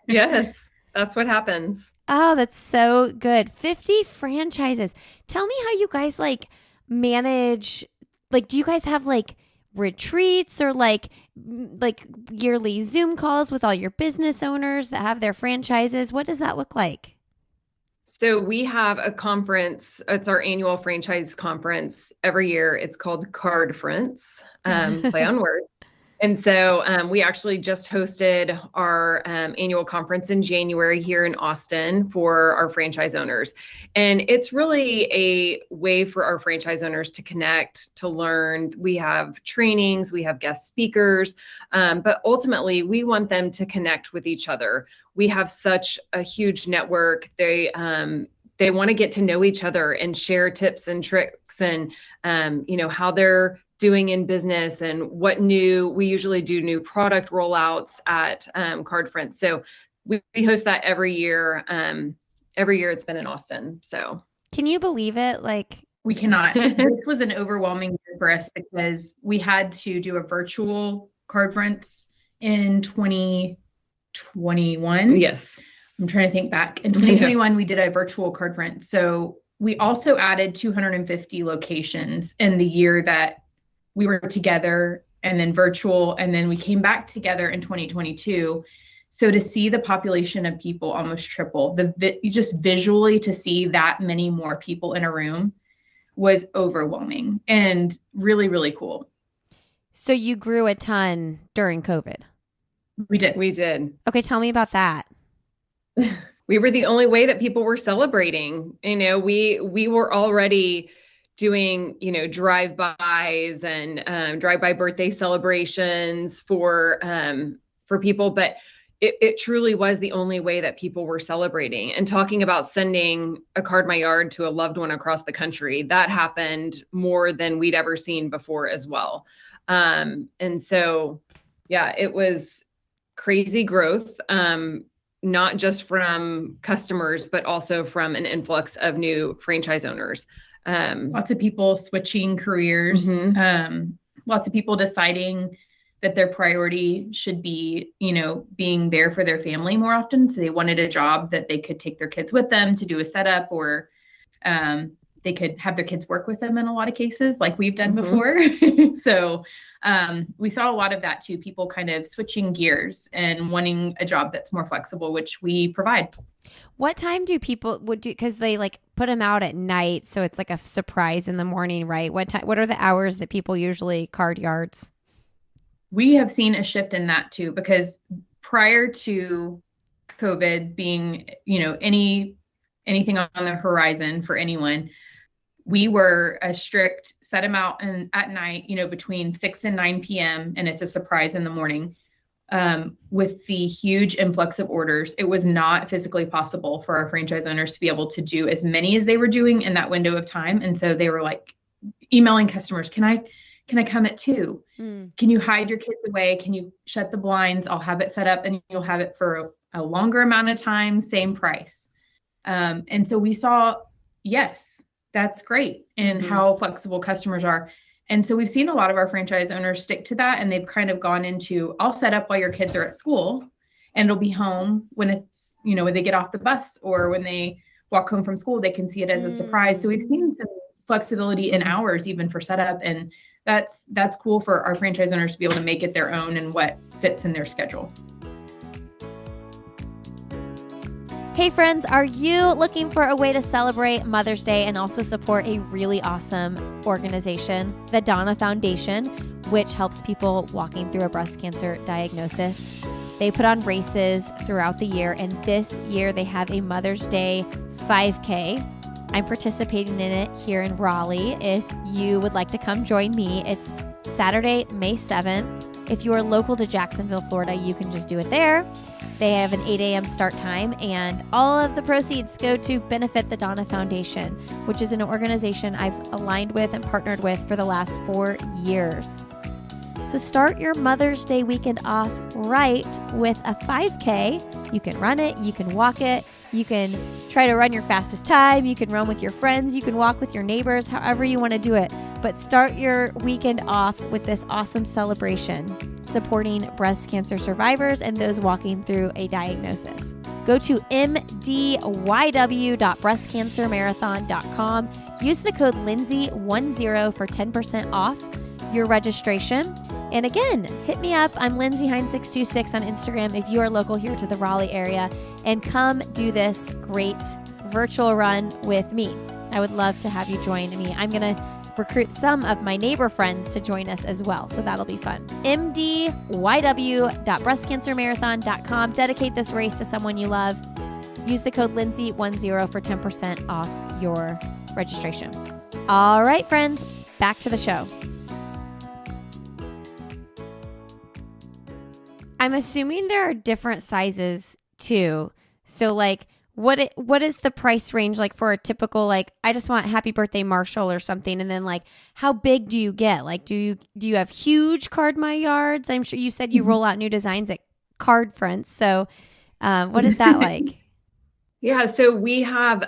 Yes, that's what happens. Oh, that's so good. 50 franchises. Tell me how you guys like manage, like, do you guys have like retreats or like yearly Zoom calls with all your business owners that have their franchises? What does that look like? So we have a conference. It's our annual franchise conference every year. It's called Cardference, play on words. And so we actually just hosted our annual conference in January here in Austin for our franchise owners. And it's really a way for our franchise owners to connect, to learn. We have trainings, we have guest speakers, but ultimately we want them to connect with each other. We have such a huge network. They want to get to know each other and share tips and tricks and, how they're doing in business and we usually do new product rollouts at Cardference. So we host that every year. Every year it's been in Austin. So can you believe it? Like we cannot. This was an overwhelming year for us because we had to do a virtual Cardference in 2021. Yes. I'm trying to think back. In 2021, we did a virtual Cardference. So we also added 250 locations in the year that we were together, and then virtual, and then we came back together in 2022. So to see the population of people almost triple, just visually to see that many more people in a room was overwhelming and really, really cool. So you grew a ton during COVID. We did. Okay, tell me about that. We were the only way that people were celebrating. We were already doing, drive-bys and drive-by birthday celebrations for people, but it truly was the only way that people were celebrating. And talking about sending a card in my yard to a loved one across the country, that happened more than we'd ever seen before as well. And so, yeah, it was crazy growth. not just from customers, but also from an influx of new franchise owners. Lots of people switching careers. Mm-hmm. Lots of people deciding that their priority should be, being there for their family more often. So they wanted a job that they could take their kids with them to do a setup, or they could have their kids work with them in a lot of cases, like we've done before. So we saw a lot of that too. People kind of switching gears and wanting a job that's more flexible, which we provide. What time do people would do? Because they like put them out at night, so it's like a surprise in the morning, right? What are the hours that people usually card yards? We have seen a shift in that too, because prior to COVID being, anything on the horizon for anyone, we were a strict set them out and at night, between 6 and 9 p.m. and it's a surprise in the morning. With the huge influx of orders, it was not physically possible for our franchise owners to be able to do as many as they were doing in that window of time. And so they were like emailing customers, can I come at 2? Can you hide your kids away? Can you shut the blinds? I'll have it set up and you'll have it for a longer amount of time, same price. And so we saw, yes, that's great. And how flexible customers are. And so we've seen a lot of our franchise owners stick to that. And they've kind of gone into, I'll set up while your kids are at school and it'll be home when it's, when they get off the bus or when they walk home from school, they can see it as a surprise. So we've seen some flexibility in hours, even for setup. And that's cool for our franchise owners to be able to make it their own and what fits in their schedule. Hey friends, are you looking for a way to celebrate Mother's Day and also support a really awesome organization, the Donna Foundation, which helps people walking through a breast cancer diagnosis? They put on races throughout the year, and this year they have a Mother's Day 5K. I'm participating in it here in Raleigh. If you would like to come join me, it's Saturday, May 7th. If you are local to Jacksonville, Florida, you can just do it there. They have an 8 a.m. start time, and all of the proceeds go to benefit the Donna Foundation, which is an organization I've aligned with and partnered with for the last 4 years. So start your Mother's Day weekend off right with a 5K. You can run it, you can walk it, you can try to run your fastest time, you can run with your friends, you can walk with your neighbors, however you want to do it. But start your weekend off with this awesome celebration, supporting breast cancer survivors and those walking through a diagnosis. Go to mdyw.breastcancermarathon.com. Use the code Lindsay10 for 10% off your registration. And again, hit me up. I'm Lindsay Hines626 on Instagram if you are local here to the Raleigh area, and come do this great virtual run with me. I would love to have you join me. I'm going to recruit some of my neighbor friends to join us as well, so that'll be fun. mdyw.breastcancermarathon.com. Dedicate this race to someone you love. Use the code Lindsay10 for 10% off your registration. All right, friends, back to the show. I'm assuming there are different sizes too. So like, what is the price range like for a typical, like, I just want happy birthday Marshall or something, and then like, how big do you get? Like, do you have huge card my yards? I'm sure you said you roll out new designs at card fronts. So what is that like? Yeah, so we have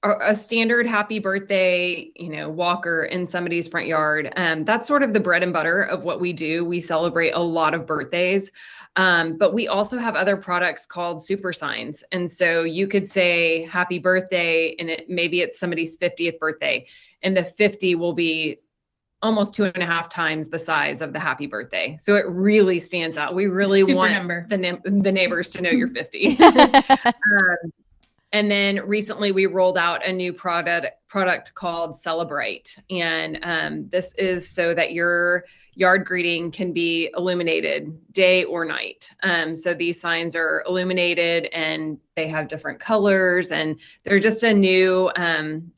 a standard happy birthday, walker in somebody's front yard. That's sort of the bread and butter of what we do. We celebrate a lot of birthdays. But we also have other products called super signs. And so you could say happy birthday, and maybe it's somebody's 50th birthday, and the 50 will be almost 2.5 times the size of the happy birthday. So it really stands out. We really want the neighbors to know you're 50. And then recently we rolled out a new product called Celebrate. And this is so that your yard greeting can be illuminated day or night. So these signs are illuminated and they have different colors, and they're just a new,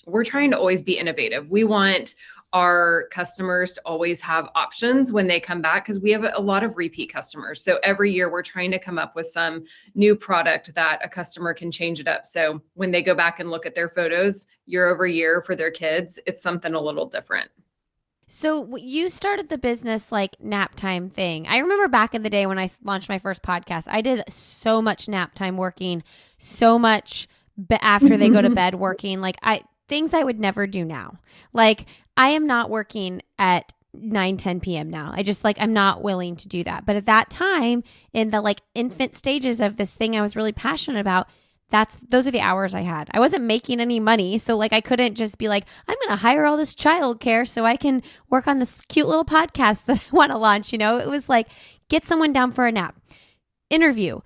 we're trying to always be innovative. We want our customers to always have options when they come back, because we have a lot of repeat customers. So every year we're trying to come up with some new product that a customer can change it up. So when they go back and look at their photos year over year for their kids, it's something a little different. So you started the business like nap time thing. I remember back in the day when I launched my first podcast, I did so much nap time working, so much after they go to bed working, like things I would never do now. Like I am not working at 9-10 p.m. now. I just I'm not willing to do that. But at that time, in the like infant stages of this thing I was really passionate about, those are the hours I had. I wasn't making any money. So like I couldn't just be like, I'm going to hire all this childcare so I can work on this cute little podcast that I want to launch. You know, it was like, get someone down for a nap, interview,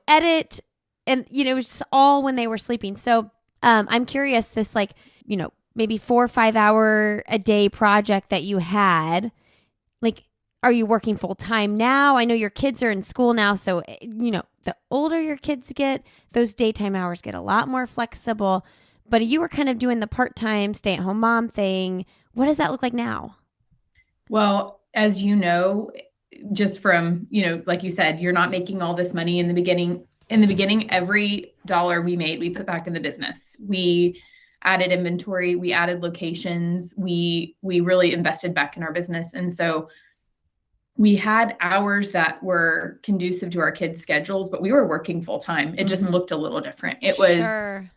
edit. And, it was just all when they were sleeping. So I'm curious, this maybe 4 or 5 hour a day project that you had, like, are you working full time now? I know your kids are in school now. So, the older your kids get, those daytime hours get a lot more flexible. But you were kind of doing the part-time stay-at-home mom thing. What does that look like now? Well, as you know, just from, like you said, you're not making all this money in the beginning. In the beginning, every dollar we made, we put back in the business. We added inventory, we added locations, we really invested back in our business. And so we had hours that were conducive to our kids' schedules, but we were working full time. It just looked a little different. It was, Sure.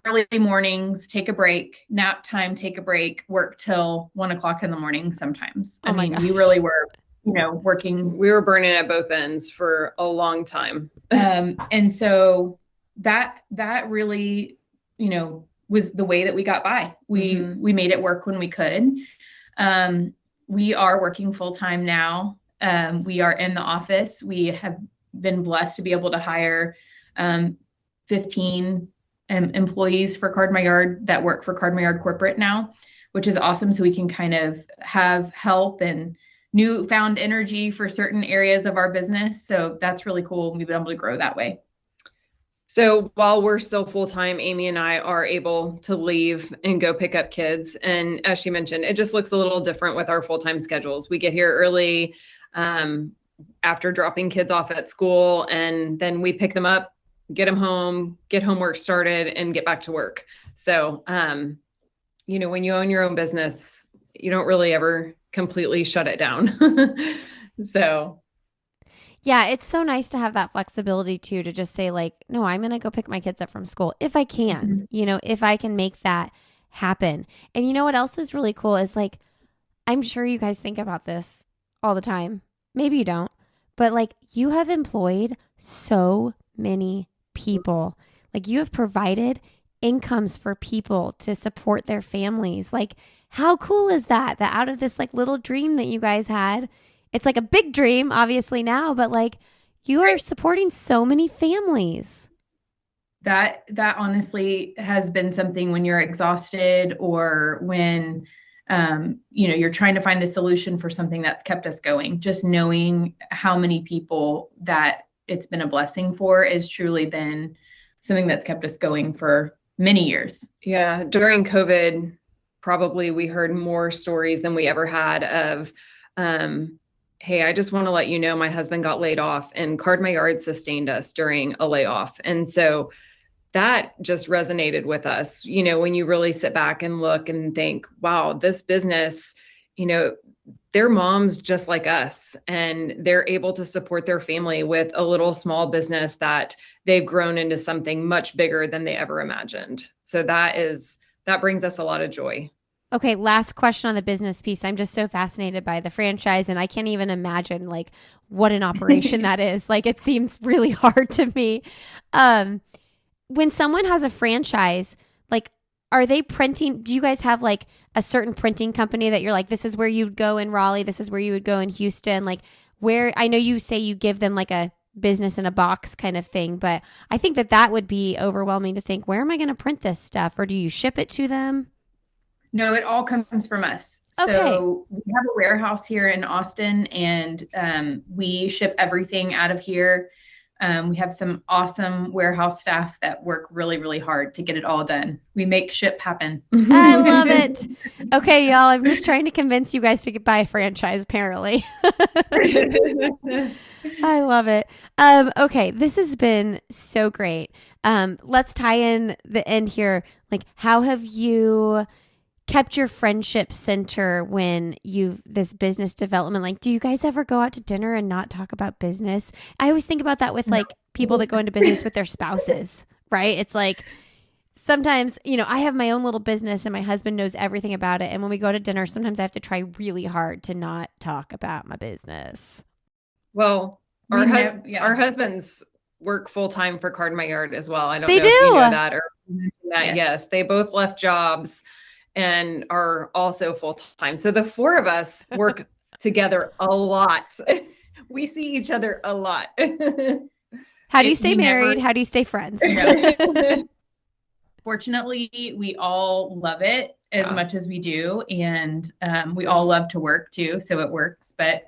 Early mornings, take a break, nap time, take a break, work till 1 o'clock in the morning sometimes. Oh my gosh. We really were, working. We were burning at both ends for a long time. And so that really, was the way that we got by. We made it work when we could. We are working full time now. We are in the office. We have been blessed to be able to hire 15 employees for Card My Yard that work for Card My Yard corporate now, which is awesome. So we can kind of have help and newfound energy for certain areas of our business. So that's really cool. We've been able to grow that way. So while we're still full-time, Amy and I are able to leave and go pick up kids. And as she mentioned, it just looks a little different with our full-time schedules. We get here early after dropping kids off at school, and then we pick them up, get them home, get homework started, and get back to work. So, when you own your own business, you don't really ever completely shut it down. So yeah, it's so nice to have that flexibility too, to just say like, no, I'm going to go pick my kids up from school if I can, if I can make that happen. And you know what else is really cool is like, I'm sure you guys think about this all the time. Maybe you don't, but like you have employed so many people. Like you have provided incomes for people to support their families. Like how cool is that out of this like little dream that you guys had, it's like a big dream obviously now, but like you are supporting so many families. That honestly has been something when you're exhausted or when, you're trying to find a solution for something that's kept us going. Just knowing how many people that it's been a blessing for has truly been something that's kept us going for many years. Yeah. During COVID, probably we heard more stories than we ever had of, hey, I just want to let you know my husband got laid off and Card My Yard sustained us during a layoff. And so that just resonated with us, when you really sit back and look and think, wow, this business, they're moms just like us, and they're able to support their family with a little small business that they've grown into something much bigger than they ever imagined. So that brings us a lot of joy. Okay, last question on the business piece. I'm just so fascinated by the franchise, and I can't even imagine like what an operation that is. Like it seems really hard to me. When someone has a franchise, like are they printing? Do you guys have like a certain printing company that you're like, this is where you would go in Raleigh, this is where you would go in Houston? Like where, I know you say you give them like a business in a box kind of thing, but I think that would be overwhelming to think, where am I going to print this stuff? Or do you ship it to them? No, it all comes from us. Okay. So we have a warehouse here in Austin, and we ship everything out of here. We have some awesome warehouse staff that work really, really hard to get it all done. We make ship happen. I love it. Okay, y'all, I'm just trying to convince you guys to buy a franchise, apparently. I love it. Okay, this has been so great. Let's tie in the end here. Like, how have you kept your friendship center when you've this business development? Like, do you guys ever go out to dinner and not talk about business? I always think about that with like people that go into business with their spouses, right? It's like sometimes, I have my own little business and my husband knows everything about it. And when we go to dinner, sometimes I have to try really hard to not talk about my business. Well, our husbands work full time for Card My Yard as well. I don't know if you know that or that. Yes, they both left jobs and are also full time. So the four of us work together a lot. We see each other a lot. How do you stay married? How do you stay friends? Fortunately, we all love it as much as we do. And we all love to work too. So it works. But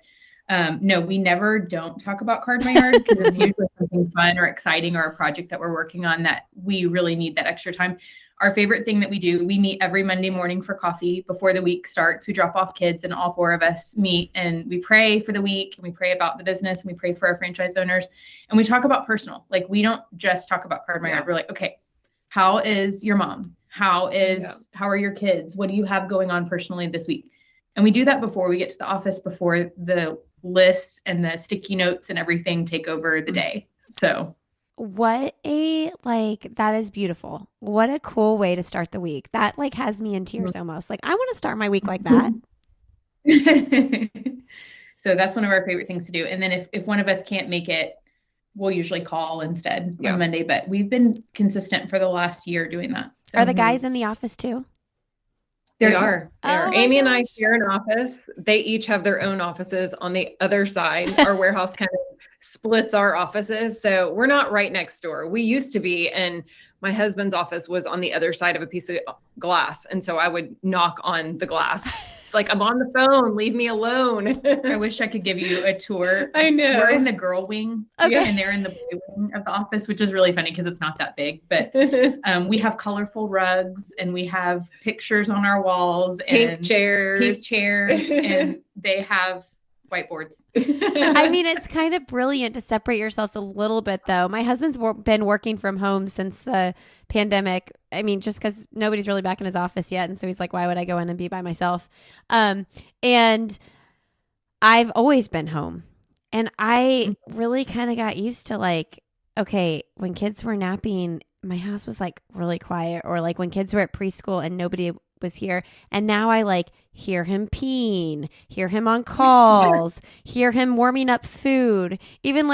no, we never don't talk about Card My Yard because it's usually something fun or exciting or a project that we're working on that we really need that extra time. Our favorite thing that we do, we meet every Monday morning for coffee before the week starts. We drop off kids and all four of us meet and we pray for the week and we pray about the business and we pray for our franchise owners and we talk about personal. Like we don't just talk about Card My Yard. We're like, okay, how is your mom? How are your kids? What do you have going on personally this week? And we do that before we get to the office, before the lists and the sticky notes and everything take over the day. So that is beautiful. What a cool way to start the week. That has me in tears almost. Like I want to start my week like that. So that's one of our favorite things to do. And then if one of us can't make it, we'll usually call instead on Monday, but we've been consistent for the last year doing that. So, are the guys in the office too? They are. Amy and I share an office. They each have their own offices on the other side. Our warehouse kind of splits our offices. So we're not right next door. We used to be, and my husband's office was on the other side of a piece of glass. And so I would knock on the glass. It's like, I'm on the phone. Leave me alone. I wish I could give you a tour. I know. We're in the girl wing and they're in the boy wing of the office, which is really funny because it's not that big. But we have colorful rugs and we have pictures on our walls and pink chairs and they have whiteboards. I mean, it's kind of brilliant to separate yourselves a little bit, though. My husband's been working from home since the pandemic. I mean, just because nobody's really back in his office yet. And so he's like, why would I go in and be by myself? And I've always been home. And I really kind of got used to okay, when kids were napping, my house was really quiet, or when kids were at preschool and nobody was here. And now I hear him peeing, hear him on calls, hear him warming up food. Even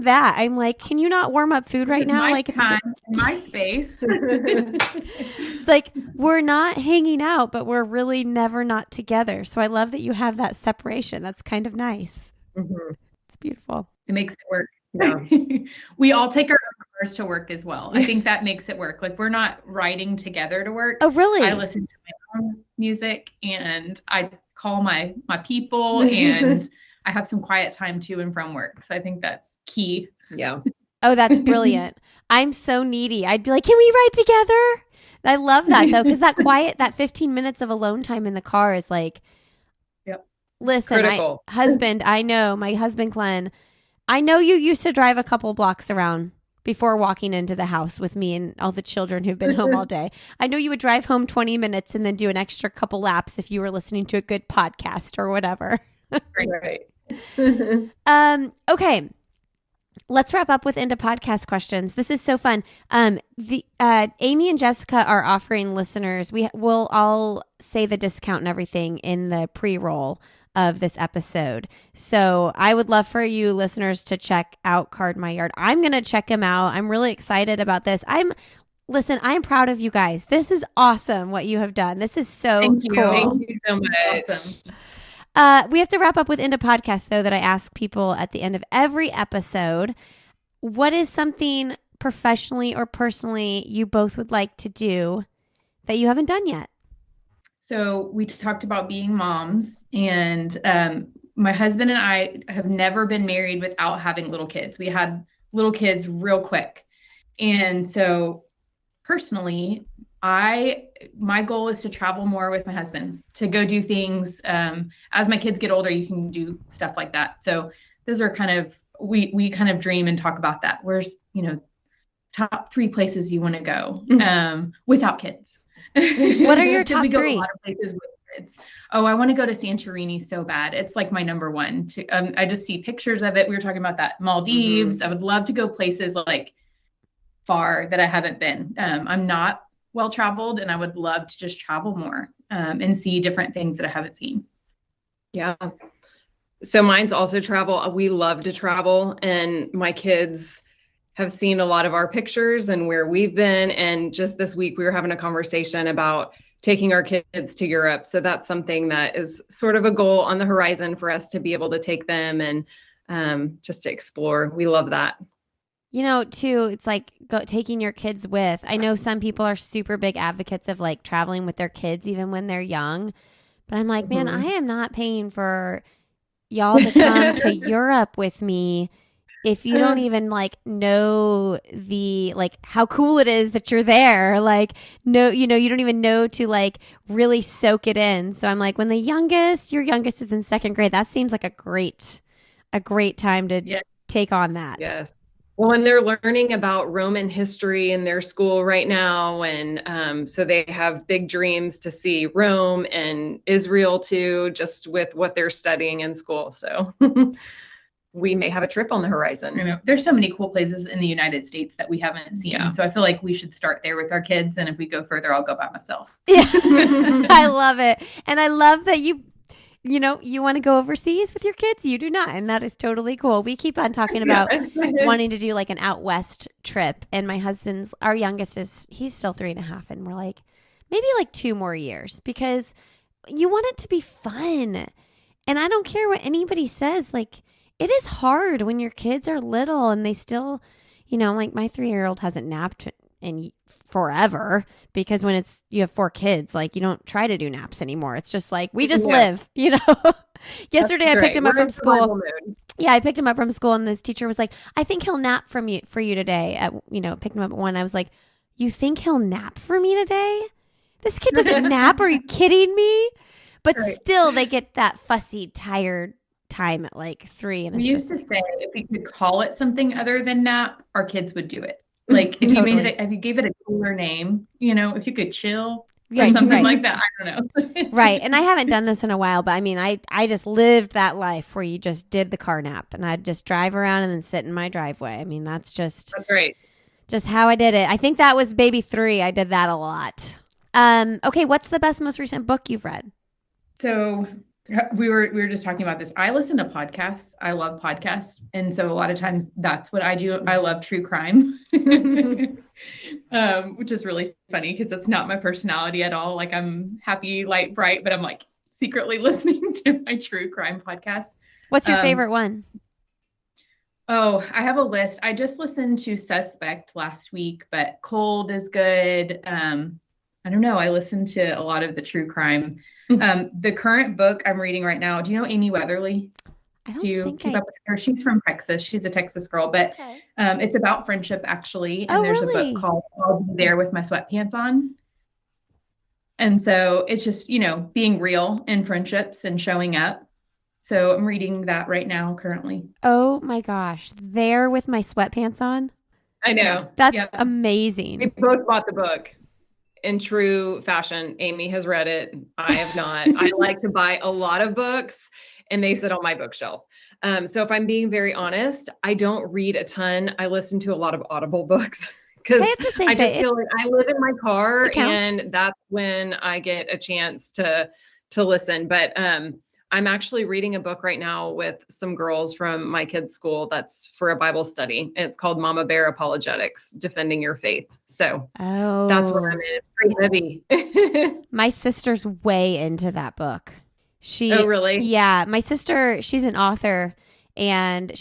that, I'm like, can you not warm up food right now? It's time in my space. It's we're not hanging out, but we're really never not together. So I love that you have that separation. That's kind of nice. Mm-hmm. It's beautiful. It makes it work. Yeah. We all take our cars to work as well. I think that makes it work. We're not riding together to work. Oh, really? I listen to my own music and I call my people and I have some quiet time to and from work. So I think that's key. Yeah. Oh, that's brilliant. I'm so needy. I'd be like, can we ride together? I love that though. Cause that 15 minutes of alone time in the car is listen, I know my husband, Glenn, I know you used to drive a couple blocks around before walking into the house with me and all the children who've been home all day. I know you would drive home 20 minutes and then do an extra couple laps if you were listening to a good podcast or whatever. Right. Okay. Let's wrap up with into podcast questions. This is so fun. Amy and Jessica are offering listeners, we'll all say the discount and everything in the pre-roll of this episode. So I would love for you listeners to check out Card My Yard. I'm going to check them out. I'm really excited about this. I'm proud of you guys. This is awesome what you have done. This is so cool. Thank you so much. Awesome. We have to wrap up with into podcast though that I ask people at the end of every episode. What is something professionally or personally you both would like to do that you haven't done yet? So we talked about being moms, and my husband and I have never been married without having little kids. We had little kids real quick. And so personally, my goal is to travel more with my husband, to go do things. As my kids get older, you can do stuff like that. So those are kind of, we kind of dream and talk about that. Where's, top 3 places you want to go without kids. What are your top we go three? a lot of places with kids. Oh, I want to go to Santorini so bad. It's like my number one. I just see pictures of it. We were talking about that Maldives. I would love to go places like far that I haven't been. I'm not well traveled, and I would love to just travel more and see different things that I haven't seen. Yeah. So mine's also travel. We love to travel, and my kids have seen a lot of our pictures and where we've been. And just this week, we were having a conversation about taking our kids to Europe. So that's something that is sort of a goal on the horizon for us to be able to take them and just to explore. We love that. You know, too, it's like taking your kids with. I know some people are super big advocates of like traveling with their kids even when they're young. But I'm like, man, I am not paying for y'all to come to Europe with me if you don't even like know the like how cool it is that you're there. Like, no, you know, you don't even know to like really soak it in. So I'm like, when your youngest is in second grade, that seems like a great time to take on that. Yes. Well, and they're learning about Roman history in their school right now. And so they have big dreams to see Rome and Israel too, just with what they're studying in school. So we may have a trip on the horizon. You know, there's so many cool places in the United States that we haven't seen. Yeah. So I feel like we should start there with our kids. And if we go further, I'll go by myself. Yeah. I love it. And I love that you want to go overseas with your kids. You do not. And that is totally cool. We keep on talking about wanting to do like an out west trip. And our youngest he's still 3.5. And we're like, maybe like 2 more years because you want it to be fun. And I don't care what anybody says. Like, it is hard when your kids are little and they still, like my 3-year-old hasn't napped in forever because when you have 4 kids, like you don't try to do naps anymore. It's just like we just live, Yesterday I picked him up from school. Yeah, I picked him up from school and this teacher was like, I think he'll nap for you today. Picked him up at 1. I was like, you think he'll nap for me today? This kid doesn't nap. Are you kidding me? But still they get that fussy, tired time at like 3. And we used to say if we could call it something other than nap, our kids would do it. Like if if you gave it a cooler name, if you could chill or something like that, I don't know. Right. And I haven't done this in a while, but I mean, I just lived that life where you just did the car nap and I'd just drive around and then sit in my driveway. I mean, that's great. Just how I did it. I think that was baby 3. I did that a lot. Okay. What's the most recent book you've read? So we were just talking about this. I listen to podcasts. I love podcasts. And so a lot of times that's what I do. I love true crime, which is really funny because that's not my personality at all. Like I'm happy, light, bright, but I'm like secretly listening to my true crime podcast. What's your favorite one? Oh, I have a list. I just listened to Suspect last week, but Cold is good. I don't know. I listened to a lot of the true crime. The current book I'm reading right now, do you know Amy Weatherly? Do you keep up with her? She's from Texas. She's a Texas girl, but it's about friendship actually. And there's a book called I'll Be There with My Sweatpants On. And so it's just, being real in friendships and showing up. So I'm reading that right now currently. Oh my gosh. There with my sweatpants on. I know. That's amazing. We both bought the book. In true fashion, Amy has read it. I have not. I like to buy a lot of books and they sit on my bookshelf. So if I'm being very honest, I don't read a ton. I listen to a lot of Audible books because I just feel like I live in my car and that's when I get a chance to listen. But I'm actually reading a book right now with some girls from my kids' school that's for a Bible study. And it's called Mama Bear Apologetics, Defending Your Faith. So that's where I'm in. It's pretty heavy. My sister's way into that book. Oh, really? Yeah. My sister, she's an author and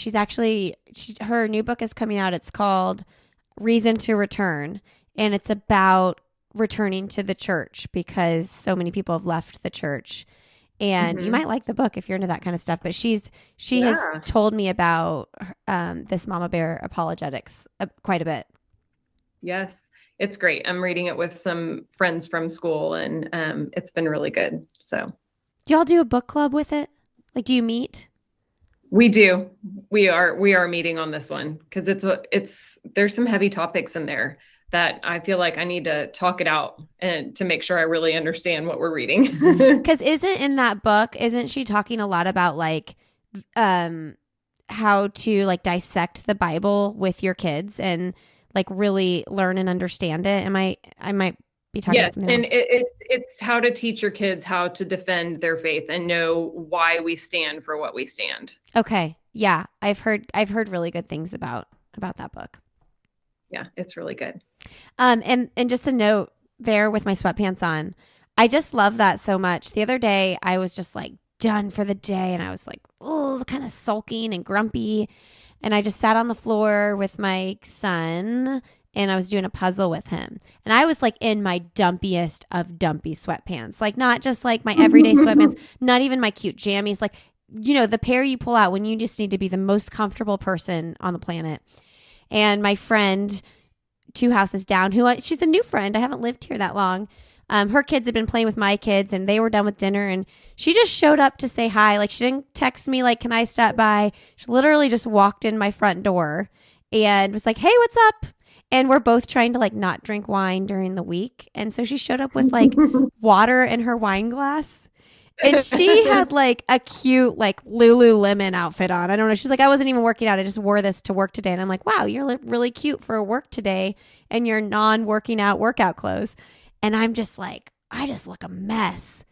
her new book is coming out. It's called Reason to Return. And it's about returning to the church because so many people have left the church. And you might like the book if you're into that kind of stuff. But she has told me about this Mama Bear Apologetics quite a bit. Yes, it's great. I'm reading it with some friends from school and it's been really good. So do y'all do a book club with it? Like, do you meet? We do. We are meeting on this one because there's some heavy topics in there that I feel like I need to talk it out and to make sure I really understand what we're reading. Because isn't she talking a lot about like how to like dissect the Bible with your kids and like really learn and understand it? I might be talking about something else. And it's how to teach your kids how to defend their faith and know why we stand for what we stand. Okay. Yeah. I've heard really good things about that book. Yeah, it's really good. And just a note there with my sweatpants on, I just love that so much. The other day I was just like done for the day and I was like, oh, kind of sulking and grumpy. And I just sat on the floor with my son and I was doing a puzzle with him. And I was like in my dumpiest of dumpy sweatpants, like not just like my everyday sweatpants, not even my cute jammies, like, you know, the pair you pull out when you just need to be the most comfortable person on the planet. And my friend 2 houses down, she's a new friend. I haven't lived here that long. Her kids had been playing with my kids and they were done with dinner and she just showed up to say hi. Like she didn't text me like, can I stop by? She literally just walked in my front door and was like, hey, what's up? And we're both trying to like not drink wine during the week. And so she showed up with like water in her wine glass. And she had like a cute like Lululemon outfit on. I don't know. She was like, I wasn't even working out. I just wore this to work today. And I'm like, wow, you're really cute for work today and your non-working out workout clothes. And I'm just like, I just look a mess.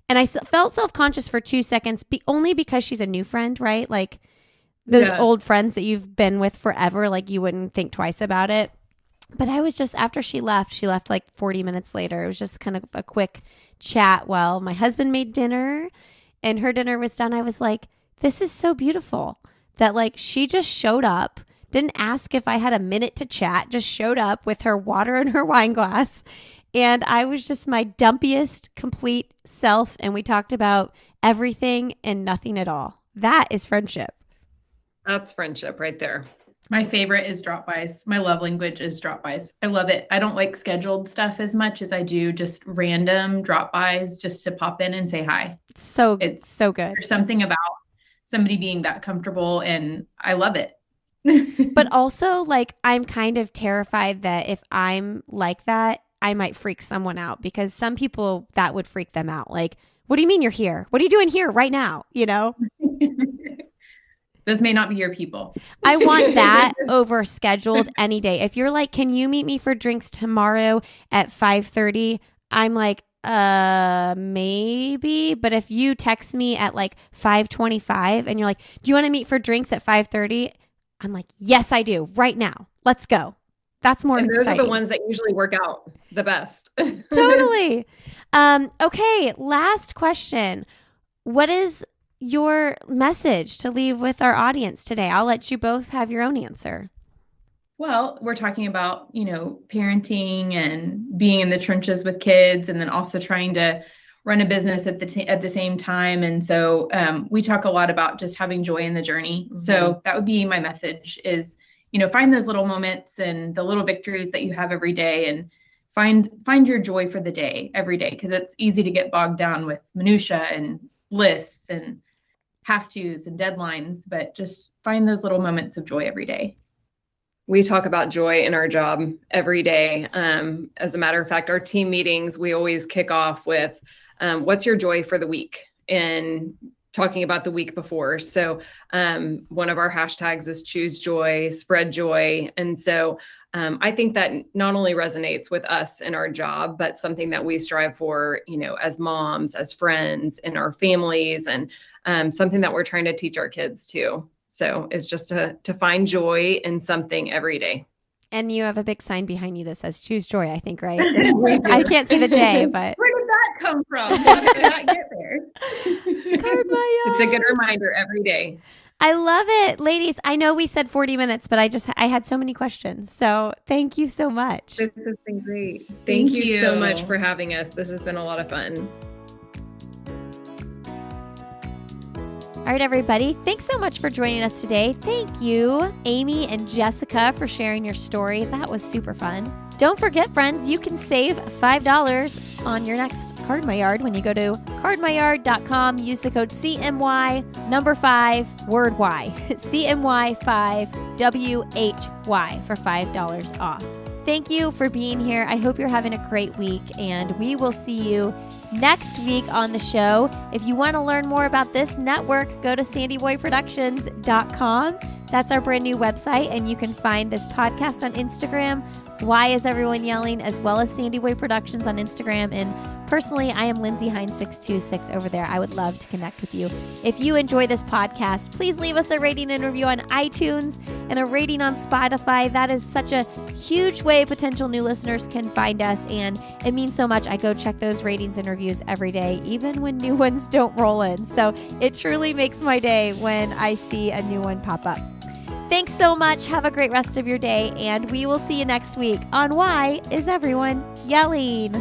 And I felt self-conscious for 2 seconds, only because she's a new friend, right? Like those old friends that you've been with forever, like you wouldn't think twice about it. But I was just, after she left like 40 minutes later. It was just kind of a quick chat while my husband made dinner and her dinner was done. I was like, this is so beautiful that like she just showed up, didn't ask if I had a minute to chat, just showed up with her water in her wine glass. And I was just my dumpiest complete self. And we talked about everything and nothing at all. That is friendship. That's friendship right there. My favorite is drop-bys. My love language is drop-bys. I love it. I don't like scheduled stuff as much as I do just random drop-bys just to pop in and say hi. It's so good. There's something about somebody being that comfortable and I love it. But also like I'm kind of terrified that if I'm like that, I might freak someone out because some people that would freak them out. Like, what do you mean you're here? What are you doing here right now? You know? Those may not be your people. I want that over scheduled any day. If you're like, can you meet me for drinks tomorrow at 5:30? I'm like, maybe. But if you text me at like 5:25 and you're like, do you want to meet for drinks at 5:30? I'm like, yes, I do. Right now. Let's go. That's more exciting. Those are the ones that usually work out the best. Totally. Okay. Last question. What is your message to leave with our audience today? I'll let you both have your own answer. Well, we're talking about, parenting and being in the trenches with kids and then also trying to run a business at the same time. And so we talk a lot about just having joy in the journey. Mm-hmm. So that would be my message is, find those little moments and the little victories that you have every day and find your joy for the day every day. Because it's easy to get bogged down with minutia and lists and have-tos and deadlines, but just find those little moments of joy every day. We talk about joy in our job every day. As a matter of fact, our team meetings, we always kick off with, what's your joy for the week? And talking about the week before. So one of our hashtags is choose joy, spread joy. And so I think that not only resonates with us in our job, but something that we strive for, as moms, as friends, in our families, and something that we're trying to teach our kids too. So it's just to find joy in something every day. And you have a big sign behind you that says choose joy, I think, right? I can't see the J, but. Where did that come from? How did I not get there? It's a good reminder every day. I love it. Ladies, I know we said 40 minutes, but I had so many questions. So thank you so much. This has been great. Thank you so much for having us. This has been a lot of fun. All right, everybody. Thanks so much for joining us today. Thank you, Amy and Jessica, for sharing your story. That was super fun. Don't forget, friends, you can save $5 on your next Card My Yard when you go to cardmyyard.com. Use the code CMY number 5 word Y CMY5 WHY for $5 off. Thank you for being here. I hope you're having a great week, and we will see you next week on the show. If you want to learn more about this network, go to sandyboyproductions.com. That's our brand new website, and you can find this podcast on Instagram, Why Is Everyone Yelling, as well as Sandy Boy Productions on Instagram. And personally, I am Lindsay Hines 626 over there. I would love to connect with you. If you enjoy this podcast, please leave us a rating and review on iTunes and a rating on Spotify. That is such a huge way potential new listeners can find us, and it means so much. I go check those ratings and reviews every day, even when new ones don't roll in. So it truly makes my day when I see a new one pop up. Thanks so much. Have a great rest of your day, and we will see you next week on Why Is Everyone Yelling?